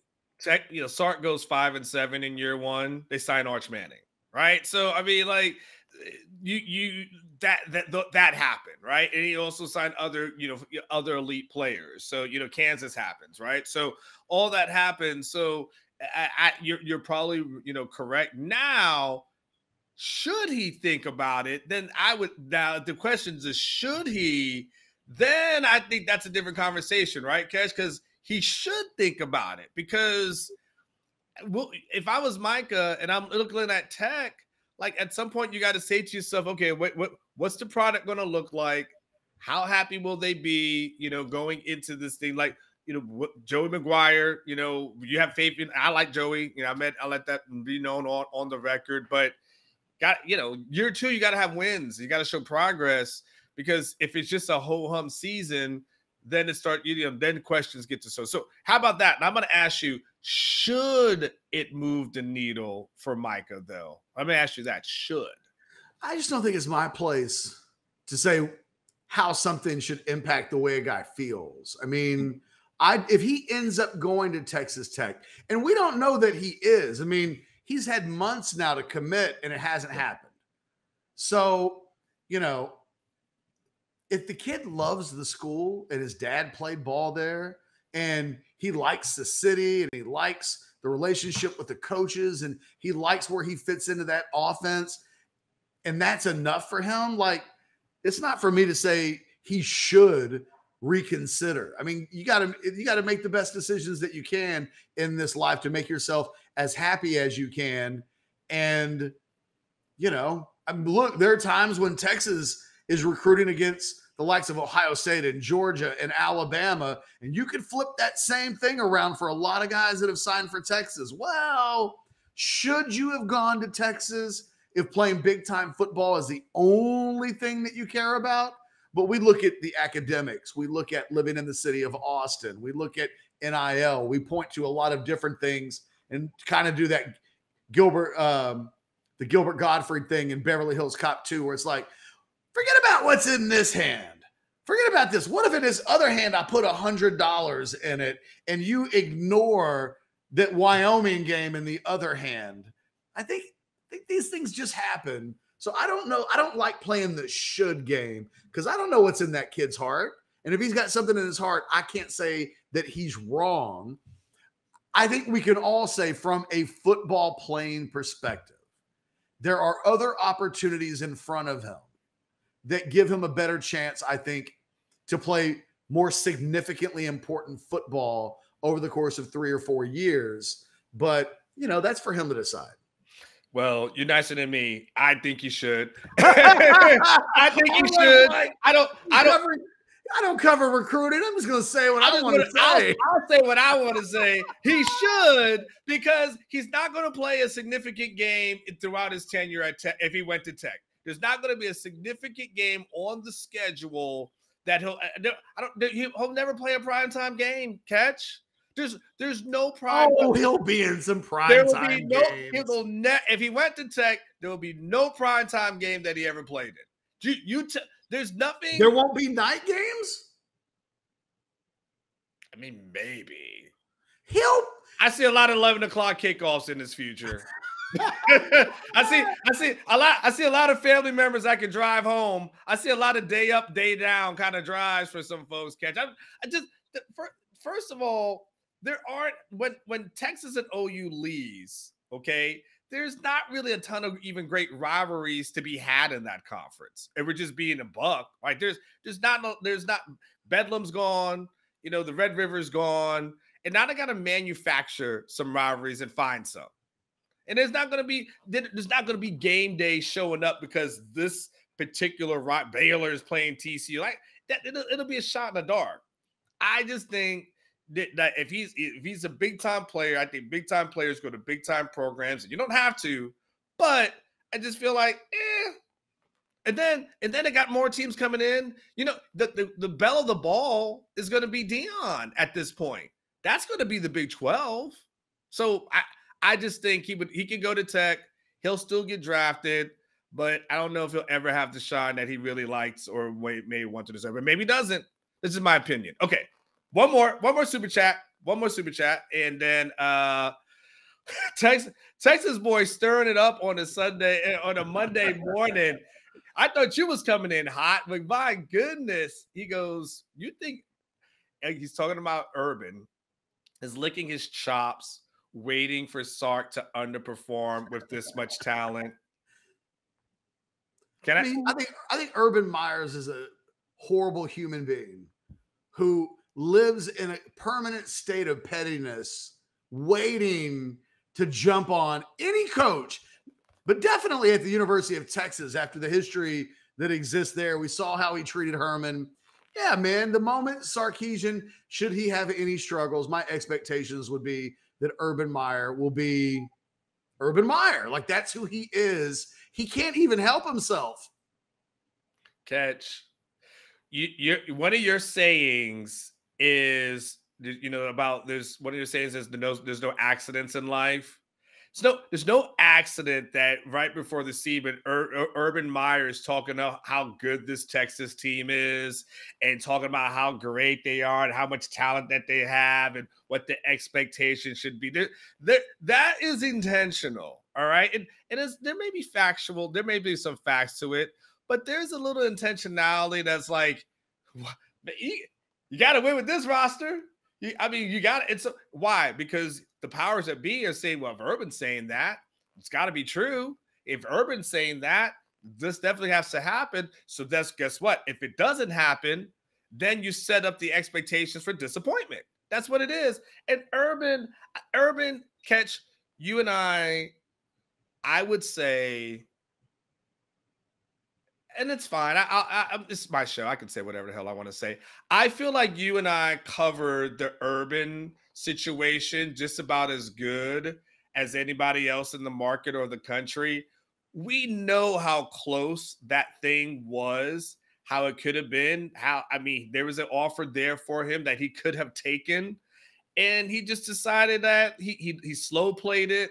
Sark goes 5-7 in year one. They sign Arch Manning, right? So I mean, like that happened, right? And he also signed other elite players. So Kansas happens, right? So all that happened. So you're probably correct. Now, should he think about it? Then I would. Now the question is, should he? Then I think that's a different conversation, right, Cash? Because he should think about it, because if I was Micah and I'm looking at Tech, like at some point you got to say to yourself, okay, what's the product going to look like? How happy will they be, going into this thing? Like, Joey McGuire, you have faith in. I like Joey. I let that be known on the record. But year two, you got to have wins. You got to show progress, because if it's just a ho-hum season, then then questions get to so how about that? And I'm going to ask you, should it move the needle for Micah, though? I'm going to ask you that. Should. I just don't think it's my place to say how something should impact the way a guy feels. I mean, if he ends up going to Texas Tech, and we don't know that he is, I mean, he's had months now to commit and it hasn't happened. So, if the kid loves the school and his dad played ball there and he likes the city and he likes the relationship with the coaches and he likes where he fits into that offense, and that's enough for him, like, it's not for me to say he should reconsider. I mean, you got to make the best decisions that you can in this life to make yourself as happy as you can. And, look, there are times when Texas is recruiting against the likes of Ohio State and Georgia and Alabama, and you could flip that same thing around for a lot of guys that have signed for Texas. Well, should you have gone to Texas if playing big-time football is the only thing that you care about? But we look at the academics. We look at living in the city of Austin. We look at NIL. We point to a lot of different things and kind of do that the Gilbert Gottfried thing in Beverly Hills Cop 2, where it's like, forget about what's in this hand. Forget about this. What if in this other hand I put $100 in it and you ignore that Wyoming game in the other hand? I think think these things just happen. So I don't know. I don't like playing the should game because I don't know what's in that kid's heart. And if he's got something in his heart, I can't say that he's wrong. I think we can all say from a football playing perspective, there are other opportunities in front of him that give him a better chance, I think, to play more significantly important football over the course of 3 or 4 years. But, that's for him to decide. Well, you're nicer than me. I think you should. I think you should. I don't cover recruiting. I'm just going to say what I want to say. I'll say what I want to say. He should, because he's not going to play a significant game throughout his tenure at Tech if he went to Tech. There's not going to be a significant game on the schedule that he'll never play a primetime game. Catch? There's no prime. Oh, he'll be in some primetime games. If he went to Tech, there will be no primetime game that he ever played in. There's nothing. There won't be night games? I mean, maybe. I see a lot of 11 o'clock kickoffs in his future. I see a lot of family members I can drive home. I see a lot of day up, day down kind of drives for some folks. Catch. First of all, there aren't when Texas and OU leaves, okay, there's not really a ton of even great rivalries to be had in that conference. If we're just being a buck, right? There's not Bedlam's gone, the Red River's gone, and now they got to manufacture some rivalries and find some. And there's not going to be game day showing up because this particular Baylor is playing TCU. Like that, it'll be a shot in the dark. I just think that if he's a big time player, I think big time players go to big time programs, and you don't have to, but I just feel like, And then they got more teams coming in. The belle of the ball is going to be Dion at this point. That's going to be the Big 12. So I just think he can go to Tech. He'll still get drafted, but I don't know if he'll ever have the shine that he really likes or may want to deserve. But maybe he doesn't. This is my opinion. Okay. One more super chat. And then Texas boy stirring it up on a Monday morning. I thought you was coming in hot, but my goodness. He goes, you think he's talking about Urban is licking his chops, waiting for Sark to underperform with this much talent. I think Urban Myers is a horrible human being who lives in a permanent state of pettiness, waiting to jump on any coach, but definitely at the University of Texas after the history that exists there. We saw how he treated Herman. Yeah, man, the moment Sarkisian, should he have any struggles, my expectations would be that Urban Meyer will be Urban Meyer. Like, that's who he is. He can't even help himself. Catch. One of your sayings is, about there's one of your sayings is there's no accidents in life. There's no accident that right before the season, Urban Meyer is talking about how good this Texas team is and talking about how great they are and how much talent that they have and what the expectation should be. That is intentional, all right? There may be factual, there may be some facts to it, but there's a little intentionality that's like, you got to win with this roster. You got it. Why? Because the powers that be are saying, well, if Urban's saying that, it's got to be true. If Urban's saying that, this definitely has to happen. So guess what? If it doesn't happen, then you set up the expectations for disappointment. That's what it is. And Urban, Catch, you and I would say, and it's fine. It's my show. I can say whatever the hell I want to say. I feel like you and I covered the Urban situation just about as good as anybody else in the market or the country. We know how close that thing was, how it could have been, there was an offer there for him that he could have taken. And he just decided that he slow played it.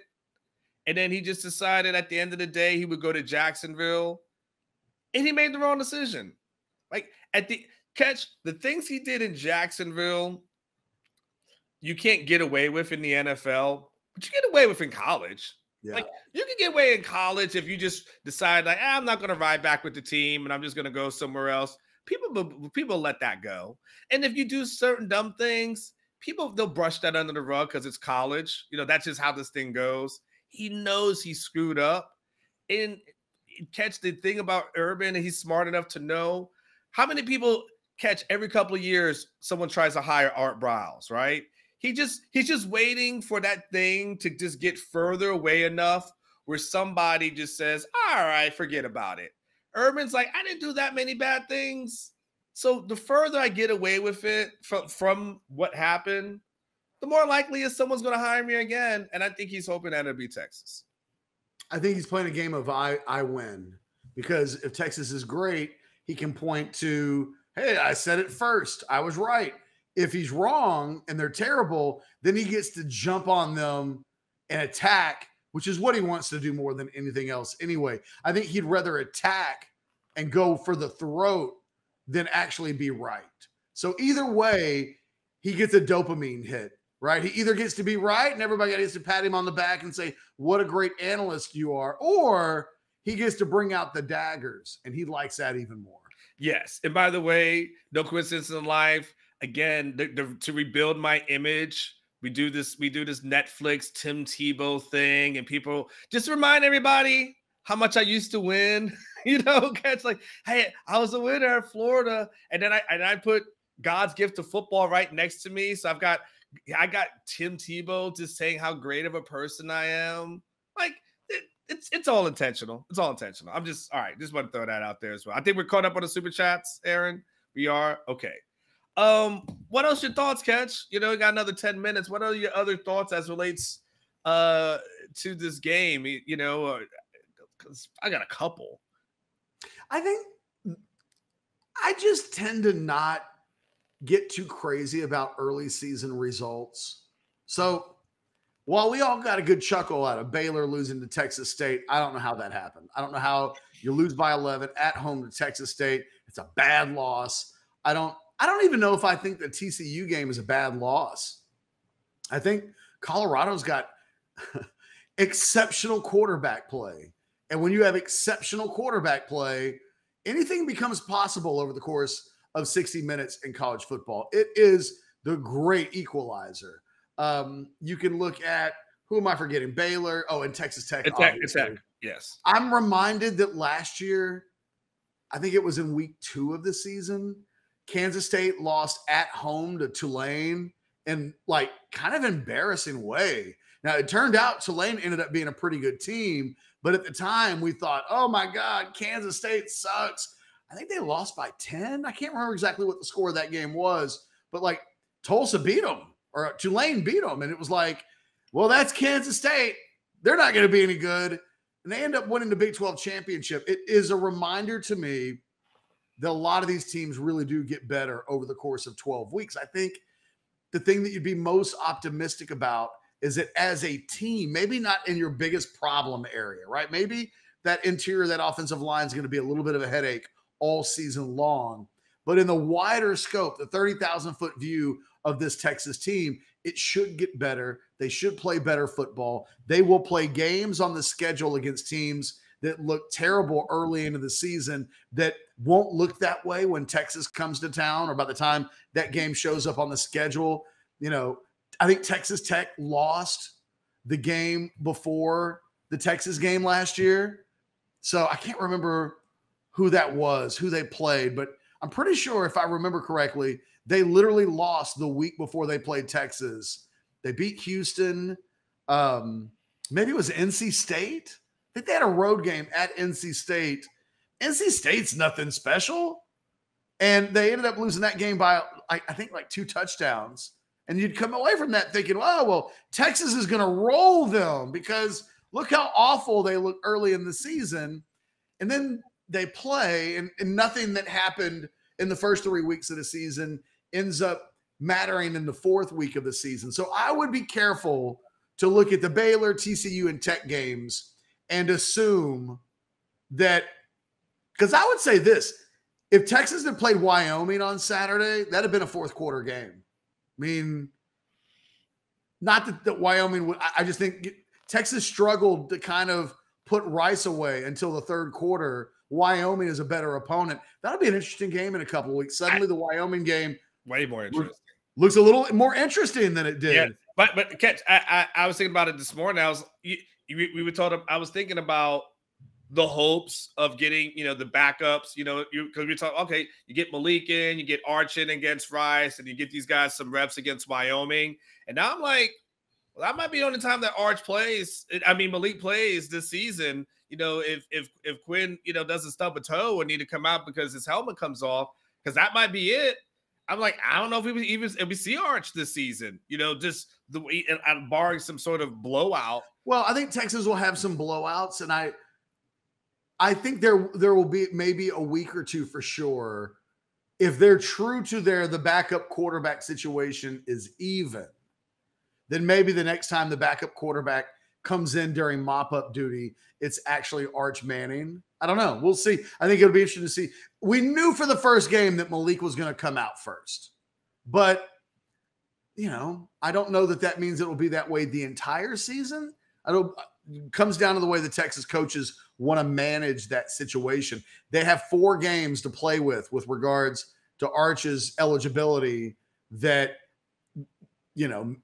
And then he just decided at the end of the day, he would go to Jacksonville. And he made the wrong decision. Like, the things he did in Jacksonville, you can't get away with in the NFL, but you get away with in college. Yeah. Like, you can get away in college if you just decide, like, I'm not going to ride back with the team and I'm just going to go somewhere else. People let that go. And if you do certain dumb things, they'll brush that under the rug because it's college. That's just how this thing goes. He knows he screwed up. And catch the thing about Urban, and he's smart enough to know how many people catch every couple of years someone tries to hire Art Briles, right? He's just waiting for that thing to just get further away enough where somebody just says, all right, forget about it. Urban's like, I didn't do that many bad things. So the further I get away with it from what happened, the more likely is someone's going to hire me again. And I think he's hoping that it'll be Texas. I think he's playing a game of I win, because if Texas is great, he can point to, hey, I said it first. I was right. If he's wrong and they're terrible, then he gets to jump on them and attack, which is what he wants to do more than anything else anyway. I think he'd rather attack and go for the throat than actually be right. So either way, he gets a dopamine hit, right? He either gets to be right and everybody gets to pat him on the back and say, what a great analyst you are, or he gets to bring out the daggers, and he likes that even more. Yes. And by the way, no coincidence in life. Again, to rebuild my image, we do this Netflix Tim Tebow thing, and people just remind everybody how much I used to win. It's like, hey, I was a winner at Florida, and then I put God's gift to football right next to me. So I got Tim Tebow just saying how great of a person I am. Like, it's all intentional. It's all intentional. I'm just all right. Just want to throw that out there as well. I think we're caught up on the super chats, Aaron. We are okay. What else your thoughts, Catch? We got another 10 minutes. What are your other thoughts as relates to this game? Because I got a couple. I think I just tend to not get too crazy about early season results. So while we all got a good chuckle out of Baylor losing to Texas State, I don't know how that happened. I don't know how you lose by 11 at home to Texas State. It's a bad loss. I don't even know if I think the TCU game is a bad loss. I think Colorado's got exceptional quarterback play. And when you have exceptional quarterback play, anything becomes possible over the course of 60 minutes in college football. It is the great equalizer. You can look at, who am I forgetting? Baylor. Oh, and Texas Tech. Tech. Yes. I'm reminded that last year, I think it was in week 2 of the season, Kansas State lost at home to Tulane in like kind of embarrassing way. Now, it turned out Tulane ended up being a pretty good team, but at the time we thought, oh my God, Kansas State sucks. I think they lost by 10. I can't remember exactly what the score of that game was, but like Tulsa beat them, or Tulane beat them. And it was like, well, that's Kansas State. They're not going to be any good. And they end up winning the Big 12 championship. It is a reminder to me that a lot of these teams really do get better over the course of 12 weeks. I think the thing that you'd be most optimistic about is that as a team, maybe not in your biggest problem area, right? Maybe that interior, that offensive line is going to be a little bit of a headache all season long. But in the wider scope, the 30,000-foot view of this Texas team, it should get better. They should play better football. They will play games on the schedule against teams that look terrible early into the season that won't look that way when Texas comes to town, or by the time that game shows up on the schedule. I think Texas Tech lost the game before the Texas game last year. So I can't remember who that was, who they played, but I'm pretty sure, if I remember correctly, they literally lost the week before they played Texas. They beat Houston. Maybe it was NC State. I think they had a road game at NC State. NC State's nothing special. And they ended up losing that game by, I think, like 2 touchdowns. And you'd come away from that thinking, oh, well, Texas is going to roll them because look how awful they look early in the season. And then they play, and nothing that happened in the first 3 weeks of the season ends up mattering in the 4th week of the season. So I would be careful to look at the Baylor, TCU, and Tech games and assume that, because I would say this, if Texas had played Wyoming on Saturday, that'd have been a 4th quarter game. I mean, not that Wyoming would, I just think Texas struggled to kind of put Rice away until the third quarter. Wyoming is a better opponent. That'll be an interesting game in a couple of weeks. Suddenly, the Wyoming game way more interesting. Looks a little more interesting than it did. Yeah, but catch. I was thinking about it this morning. We were told. I was thinking about the hopes of getting, the backups, because we talk, okay, you get Malik in, you get Arch in against Rice, and you get these guys some reps against Wyoming. And now I'm like, well, that might be the only time that Malik plays this season. If Quinn, doesn't stub a toe and need to come out because his helmet comes off, because that might be it. I'm like, I don't know if we see Arch this season, just the way, and barring some sort of blowout. Well, I think Texas will have some blowouts, and I think there will be maybe a week or two for sure. If they're true to the backup quarterback situation is even, then maybe the next time the backup quarterback comes in during mop-up duty, it's actually Arch Manning. I don't know. We'll see. I think it'll be interesting to see. We knew for the first game that Malik was going to come out first. But, I don't know that means it will be that way the entire season. It comes down to the way the Texas coaches want to manage that situation. They have 4 games to play with regards to Arch's eligibility that,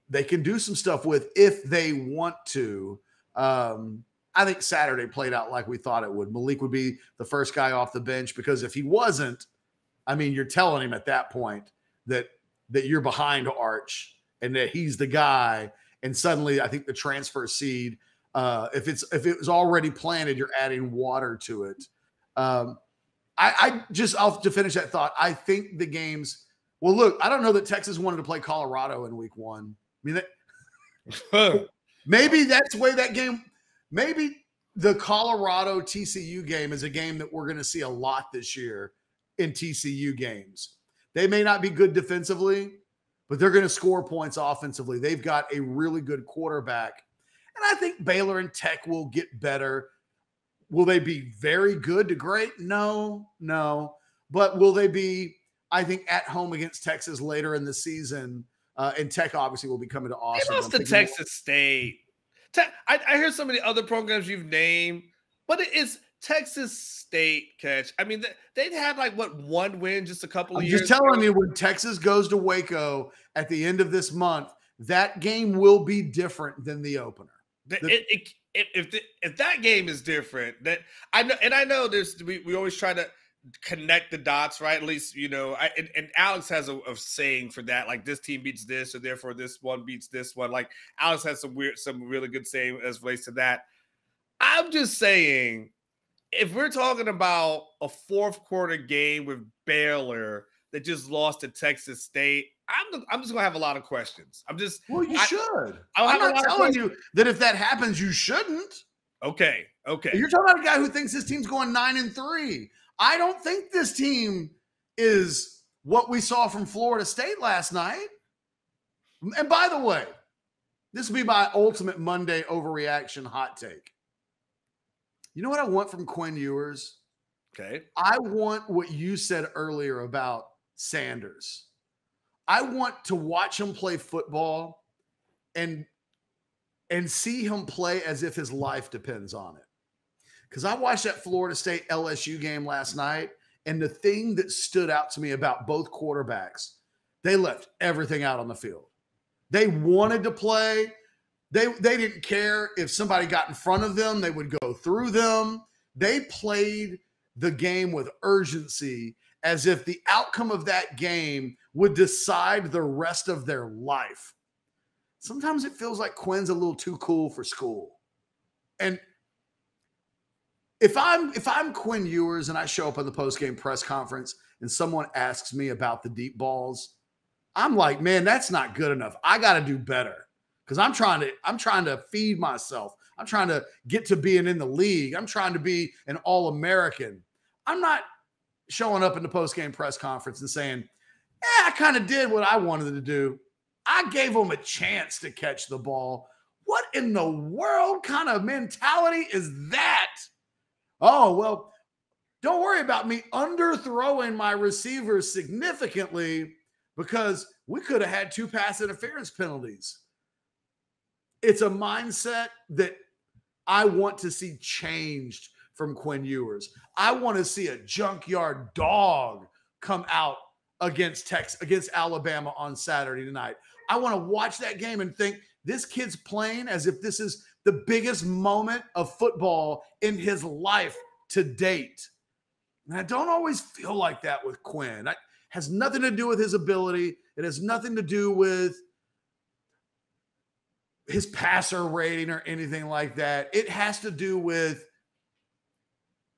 they can do some stuff with if they want to. I think Saturday played out like we thought it would. Malik would be the first guy off the bench because if he wasn't, you're telling him at that point that you're behind Arch and that he's the guy. And suddenly I think the transfer seed, if it was already planted, you're adding water to it. I'll to finish that thought. I think the games. Well, look, I don't know that Texas wanted to play Colorado in week 1. Maybe that's the way that game. Maybe the Colorado TCU game is a game that we're going to see a lot this year in TCU games. They may not be good defensively, but they're going to score points offensively. They've got a really good quarterback. And I think Baylor and Tech will get better. Will they be very good to great? No. But will they be, I think, at home against Texas later in the season? And Tech obviously will be coming to Austin. They lost to Texas State. I hear some of the other programs you've named, but it is Texas State, Catch. They'd had one win just a couple of years ago. Just telling you, when Texas goes to Waco at the end of this month, that game will be different than the opener. If that game is different, that I know, and I know we always try to connect the dots, right? At least, and Alex has a saying for that, like this team beats this, so therefore this one beats this one. Like Alex has some really good saying as relates to that. I'm just saying, if we're talking about a fourth quarter game with Baylor that just lost to Texas State, I'm just gonna have a lot of questions. You should. I'm not telling you that if that happens, you shouldn't. Okay. You're talking about a guy who thinks his team's going 9-3. I don't think this team is what we saw from Florida State last night. And by the way, this will be my ultimate Monday overreaction hot take. You know what I want from Quinn Ewers? Okay. I want what you said earlier about Sanders. I want to watch him play football and see him play as if his life depends on it. Because I watched that Florida State LSU game last night, and the thing that stood out to me about both quarterbacks, they left everything out on the field. They wanted to play. They didn't care if somebody got in front of them. They would go through them. They played the game with urgency as if the outcome of that game would decide the rest of their life. Sometimes it feels like Quinn's a little too cool for school. And if I'm Quinn Ewers and I show up at the postgame press conference and someone asks me about the deep balls, I'm like, man, that's not good enough. I got to do better because I'm trying to feed myself. I'm trying to get to being in the league. I'm trying to be an All-American. I'm not showing up in the postgame press conference and saying, I kind of did what I wanted to do. I gave them a chance to catch the ball. What in the world kind of mentality is that? Oh, well, don't worry about me underthrowing my receivers significantly because we could have had 2 pass interference penalties. it's a mindset that I want to see changed from Quinn Ewers. I want to see a junkyard dog come out against Alabama on Saturday night. I want to watch that game and think this kid's playing as if this is the biggest moment of football in his life to date. And I don't always feel like that with Quinn. It has nothing to do with his ability. It has nothing to do with his passer rating or anything like that. It has to do with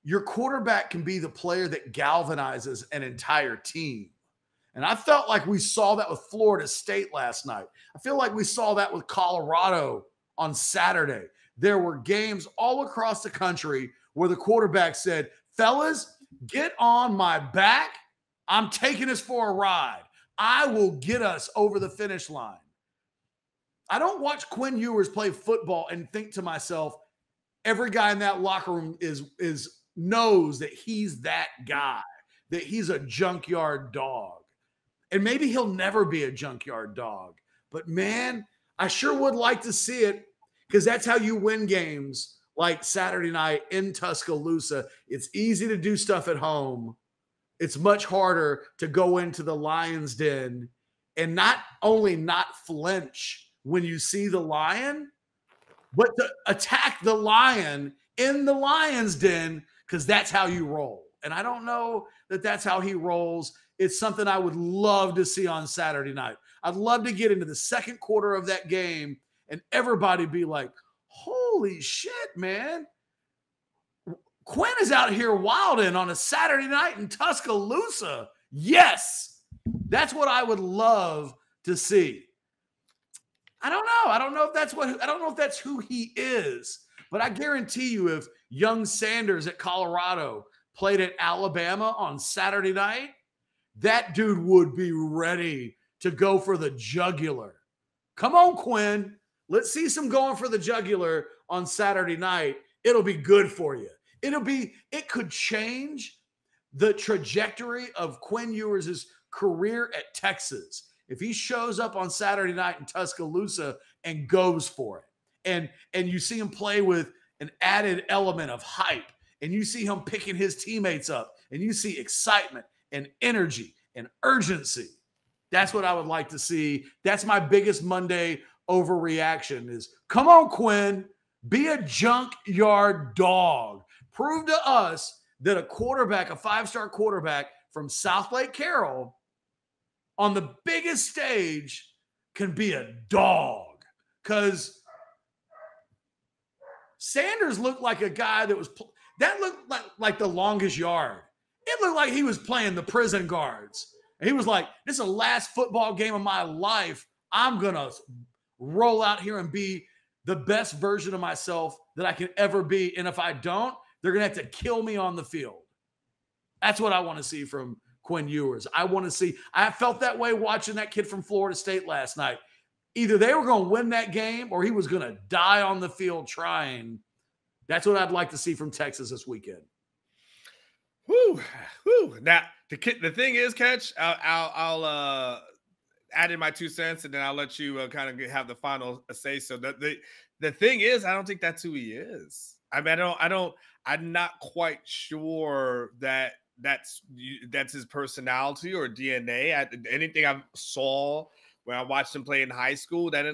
your quarterback can be the player that galvanizes an entire team. And I felt like we saw that with Florida State last night. I feel like we saw that with Colorado on Saturday. There were games all across the country where the quarterback said, fellas, get on my back. I'm taking us for a ride. I will get us over the finish line. I don't watch Quinn Ewers play football and think to myself, every guy in that locker room knows that he's that guy, that he's a junkyard dog. And maybe he'll never be a junkyard dog. But man, I sure would like to see it, because that's how you win games like Saturday night in Tuscaloosa. It's easy to do stuff at home. It's much harder to go into the Lion's Den and not only not flinch when you see the lion, but to attack the lion in the Lion's Den, because that's how you roll. And I don't know that that's how he rolls. It's something I would love to see on Saturday night. I'd love to get into the second quarter of that game and everybody be like, holy shit, man. Quinn is out here wilding on a Saturday night in Tuscaloosa. Yes, that's what I would love to see. I don't know. I don't know if that's who he is, but I guarantee you, if young Sanders at Colorado played at Alabama on Saturday night, that dude would be ready to go for the jugular. Come on, Quinn. Let's see some going for the jugular on Saturday night. It'll be good for you. It could change the trajectory of Quinn Ewers' career at Texas if he shows up on Saturday night in Tuscaloosa and goes for it. And you see him play with an added element of hype, and you see him picking his teammates up, and you see excitement and energy and urgency. That's what I would like to see. That's my biggest Monday overreaction is, come on, Quinn, be a junkyard dog. Prove to us that a quarterback, a five-star quarterback from South Lake Carroll on the biggest stage can be a dog. Because Sanders looked like a guy that looked like the longest yard. It looked like he was playing the prison guards. And he was like, this is the last football game of my life. I'm going to roll out here and be the best version of myself that I can ever be. And if I don't, they're going to have to kill me on the field. That's what I want to see from Quinn Ewers. I felt that way watching that kid from Florida State last night. Either they were going to win that game or he was going to die on the field trying. That's what I'd like to see from Texas this weekend. Whoo. Now, the thing is, Catch, I'll add in my 2 cents, and then I'll let you kind of have the final say. So the thing is, I don't think that's who he is. I mean, I'm not quite sure that that's his personality or DNA. Anything I saw when I watched him play in high school, that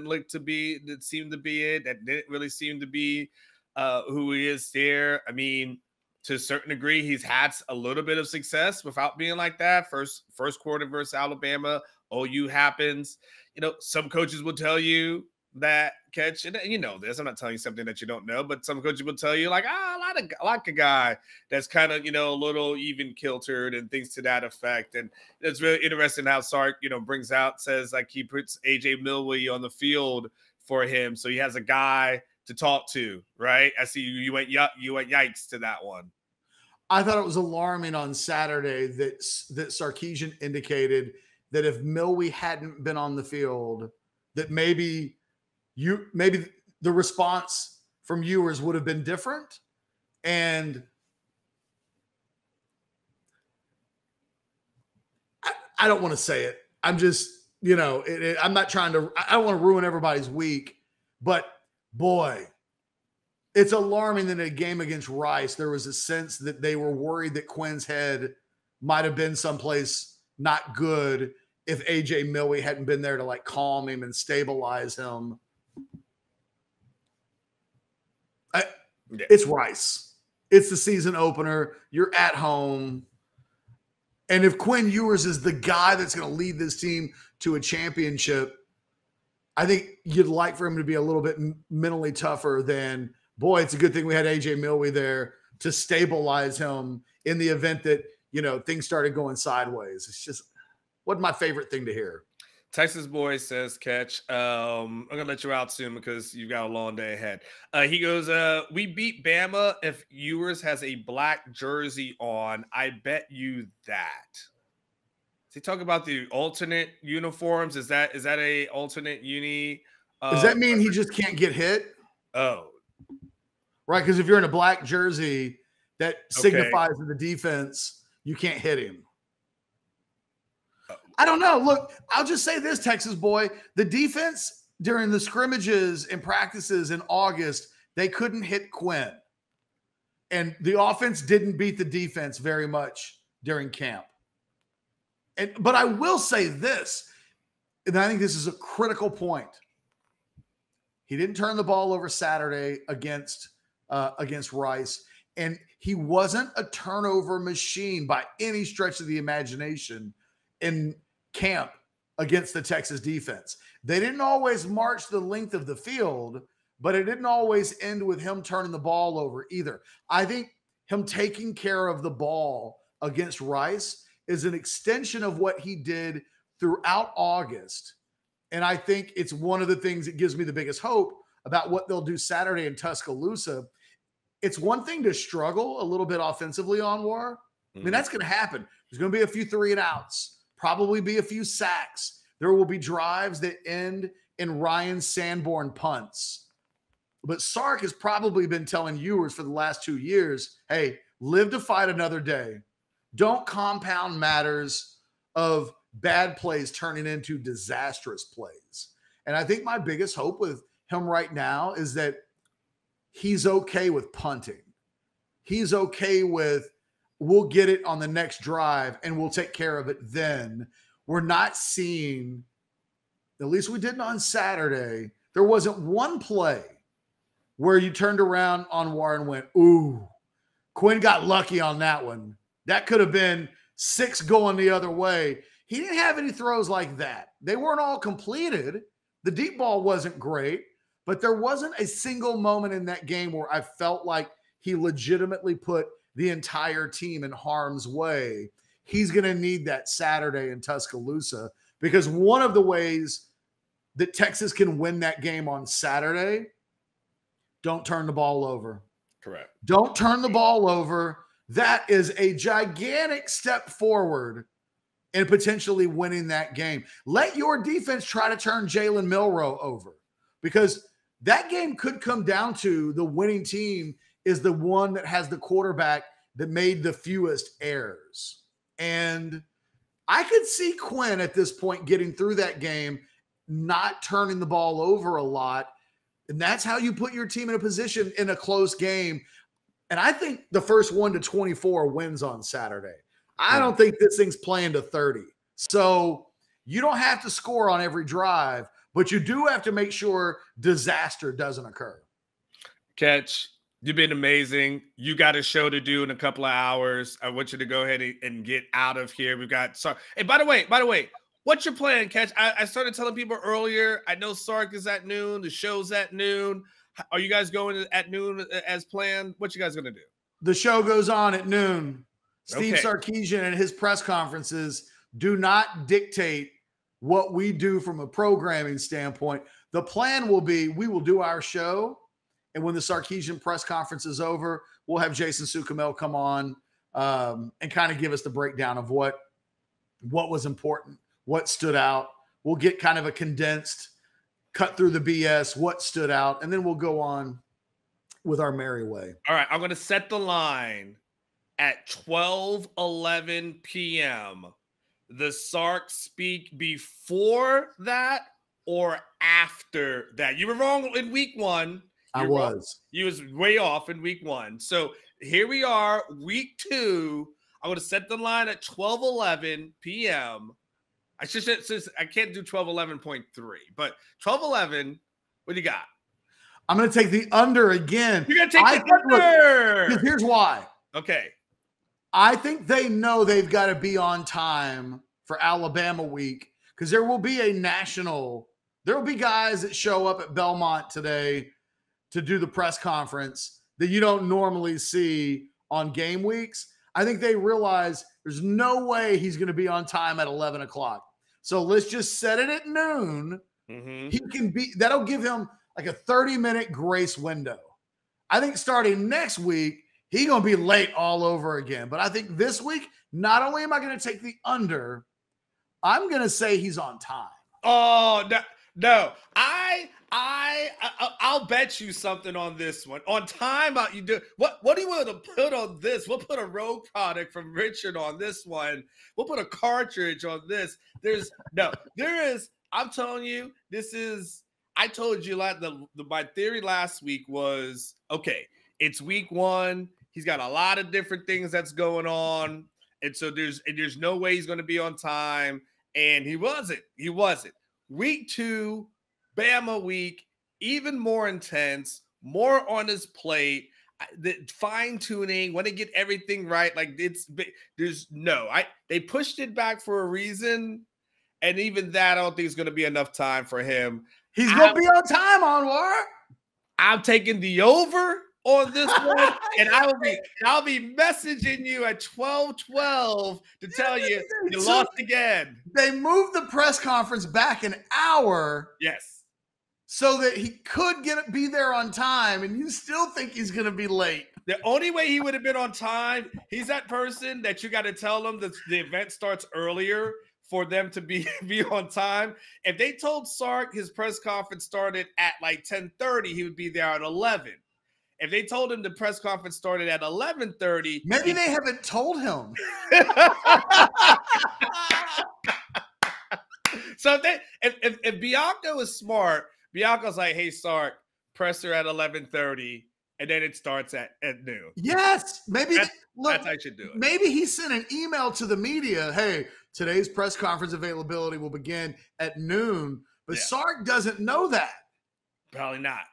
seemed to be it. That didn't really seem to be who he is there. I mean, to a certain degree, he's had a little bit of success without being like that. First quarter versus Alabama, OU happens. You know, some coaches will tell you that, Catch, and you know this. I'm not telling you something that you don't know, but some coaches will tell you like, I like a guy that's kind of, a little even kiltered and things to that effect. And it's really interesting how Sark, says like he puts AJ Milwee on the field for him, so he has a guy to talk to, right? I see you went yikes to that one. I thought it was alarming on Saturday that Sarkisian indicated that if Milwee hadn't been on the field, that maybe the response from Ewers would have been different. And I don't want to say it. I'm just, I'm not trying to, I don't want to ruin everybody's week, but boy, it's alarming that in a game against Rice, there was a sense that they were worried that Quinn's head might have been someplace not good if AJ Milwee hadn't been there to like calm him and stabilize him. It's Rice. It's the season opener. You're at home. And if Quinn Ewers is the guy that's going to lead this team to a championship, I think you'd like for him to be a little bit mentally tougher than, boy, it's a good thing we had AJ Milwee there to stabilize him in the event that, you know, things started going sideways. It's just what my favorite thing to hear. Texas boy says, Catch, I'm going to let you out soon because you've got a long day ahead. He goes, we beat Bama. If Ewers has a black jersey on, I bet you that. Is he talking about the alternate uniforms? Is that a alternate uni? Does that mean he just can't get hit? Oh. Right, because if you're in a black jersey, that signifies to the defense you can't hit him. I don't know. Look, I'll just say this, Texas boy. The defense during the scrimmages and practices in August, they couldn't hit Quinn. And the offense didn't beat the defense very much during camp. But I will say this, and I think this is a critical point. He didn't turn the ball over Saturday against Rice, and he wasn't a turnover machine by any stretch of the imagination in camp against the Texas defense. They didn't always march the length of the field, but it didn't always end with him turning the ball over either. I think him taking care of the ball against Rice is an extension of what he did throughout August. And I think it's one of the things that gives me the biggest hope about what they'll do Saturday in Tuscaloosa. It's one thing to struggle a little bit offensively on War. I mean, that's going to happen. There's going to be a few 3-and-outs, probably be a few sacks. There will be drives that end in Ryan Sanborn punts. But Sark has probably been telling Ewers for the last 2 years, hey, live to fight another day. Don't compound matters of bad plays turning into disastrous plays. And I think my biggest hope with him right now is that he's okay with punting. He's okay with, we'll get it on the next drive and we'll take care of it then. We're not seeing, at least we didn't on Saturday, there wasn't one play where you turned around on War and went, ooh, Quinn got lucky on that one. That could have been 6 going the other way. He didn't have any throws like that. They weren't all completed. The deep ball wasn't great, but there wasn't a single moment in that game where I felt like he legitimately put the entire team in harm's way. He's going to need that Saturday in Tuscaloosa, because one of the ways that Texas can win that game on Saturday, don't turn the ball over. Correct. Don't turn the ball over. That is a gigantic step forward in potentially winning that game. Let your defense try to turn Jalen Milroe over, because that game could come down to the winning team is the one that has the quarterback that made the fewest errors. And I could see Quinn at this point getting through that game, not turning the ball over a lot. And that's how you put your team in a position in a close game. And I think the first 1-24 wins on Saturday. I don't think this thing's playing to 30. So you don't have to score on every drive, but you do have to make sure disaster doesn't occur. Catch, you've been amazing. You got a show to do in a couple of hours. I want you to go ahead and get out of here. We've got Sark. Hey, by the way, what's your plan, Catch? I started telling people earlier. I know Sark is at noon. The show's at noon. Are you guys going at noon as planned? What you guys going to do? The show goes on at noon. Steve Sarkisian and his press conferences do not dictate what we do from a programming standpoint. The plan will be we will do our show, and when the Sarkisian press conference is over, we'll have Jason Sukamel come on and kind of give us the breakdown of what was important, what stood out. We'll get kind of a condensed cut through the BS, what stood out, and then we'll go on with our merry way. All right, I'm going to set the line at 12:11 p.m. The Sark speak before that or after that. You were wrong in week 1. I was. You was way off in week 1. So here we are, week 2. I'm going to set the line at 12:11 p.m. I can't do 12:11.3, but 12:11. What do you got? I'm going to take the under again. You're going to take the under. Look, here's why. Okay. I think they know they've got to be on time for Alabama week because there will be there will be guys that show up at Belmont today to do the press conference that you don't normally see on game weeks. I think they realize there's no way he's going to be on time at 11 o'clock. So let's just set it at noon. Mm-hmm. He can be, that'll give him like a 30-minute grace window. I think starting next week, he's going to be late all over again. But I think this week, not only am I going to take the under, I'm going to say he's on time. Oh, no. I'll bet you something on this one. On time, you do what do you want to put on this? We'll put a road product from Richard on this one. We'll put a cartridge on this. I'm telling you, I told you my theory last week was, okay, it's week 1. He's got a lot of different things that's going on. And so there's no way he's going to be on time. And he wasn't. Week 2, Bama week, even more intense, more on his plate, the fine tuning, want to get everything right. Like they pushed it back for a reason. And even that, I don't think is going to be enough time for him. He's going to be on time, Anwar. I'm taking the over on this one, and I'll be messaging you at 12:12 to tell you lost again. They moved the press conference back an hour. Yes. So that he could be there on time, and you still think he's going to be late. The only way he would have been on time, he's that person that you got to tell them that the event starts earlier for them to be on time. If they told Sark his press conference started at like 10:30, he would be there at 11. If they told him the press conference started at 11:30, maybe they haven't told him. So if Bianco is smart, Bianco's like, hey, Sark, presser at 11:30, and then it starts at noon. Yes. Maybe that's how you should do it. Maybe he sent an email to the media, hey, today's press conference availability will begin at noon. But Sark doesn't know that. Probably not.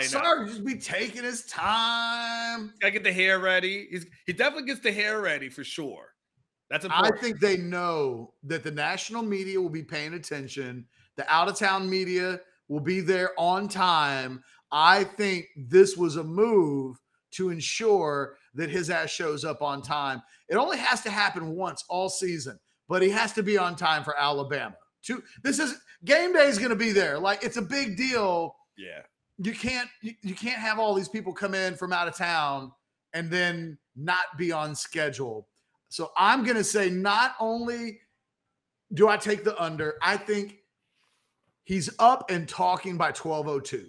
Sark just be taking his time. Gotta get the hair ready. He definitely gets the hair ready for sure. That's important. I think they know that the national media will be paying attention. The out-of-town media will be there on time. I think this was a move to ensure that his ass shows up on time. It only has to happen once all season, but he has to be on time for Alabama. Game day is going to be there. Like, it's a big deal. Yeah. You can't have all these people come in from out of town and then not be on schedule. So I'm going to say, not only do I take the under, I think he's up and talking by 12:02.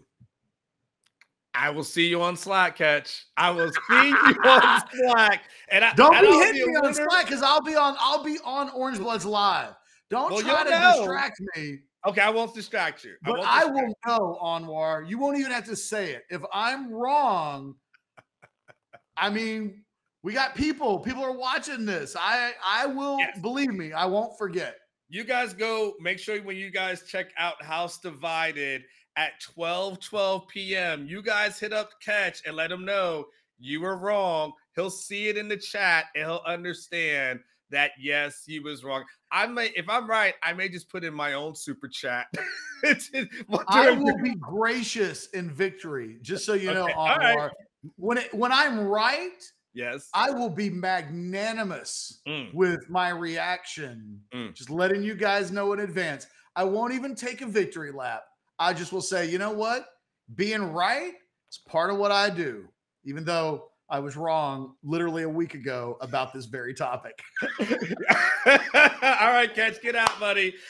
I will see you on Slack, Catch. I will see you on Slack. And don't be hitting me on Slack because I'll be on Orange Bloods Live. Don't try to distract me. Okay, I won't distract you. But I will know, Anwar. You won't even have to say it. If I'm wrong, I mean, we got people. People are watching this. I will, believe me, I won't forget. You guys go, make sure when you guys check out House Divided at 12:12 p.m., you guys hit up Catch and let him know you were wrong. He'll see it in the chat and he'll understand that, yes, he was wrong. If I'm right, I may just put in my own super chat. I will be gracious in victory, just so you know, Anwar. Right. When I'm right, yes, I will be magnanimous with my reaction. Just letting you guys know in advance. I won't even take a victory lap. I just will say, you know what? Being right is part of what I do, even though I was wrong literally a week ago about this very topic. All right, Catch, get out, buddy.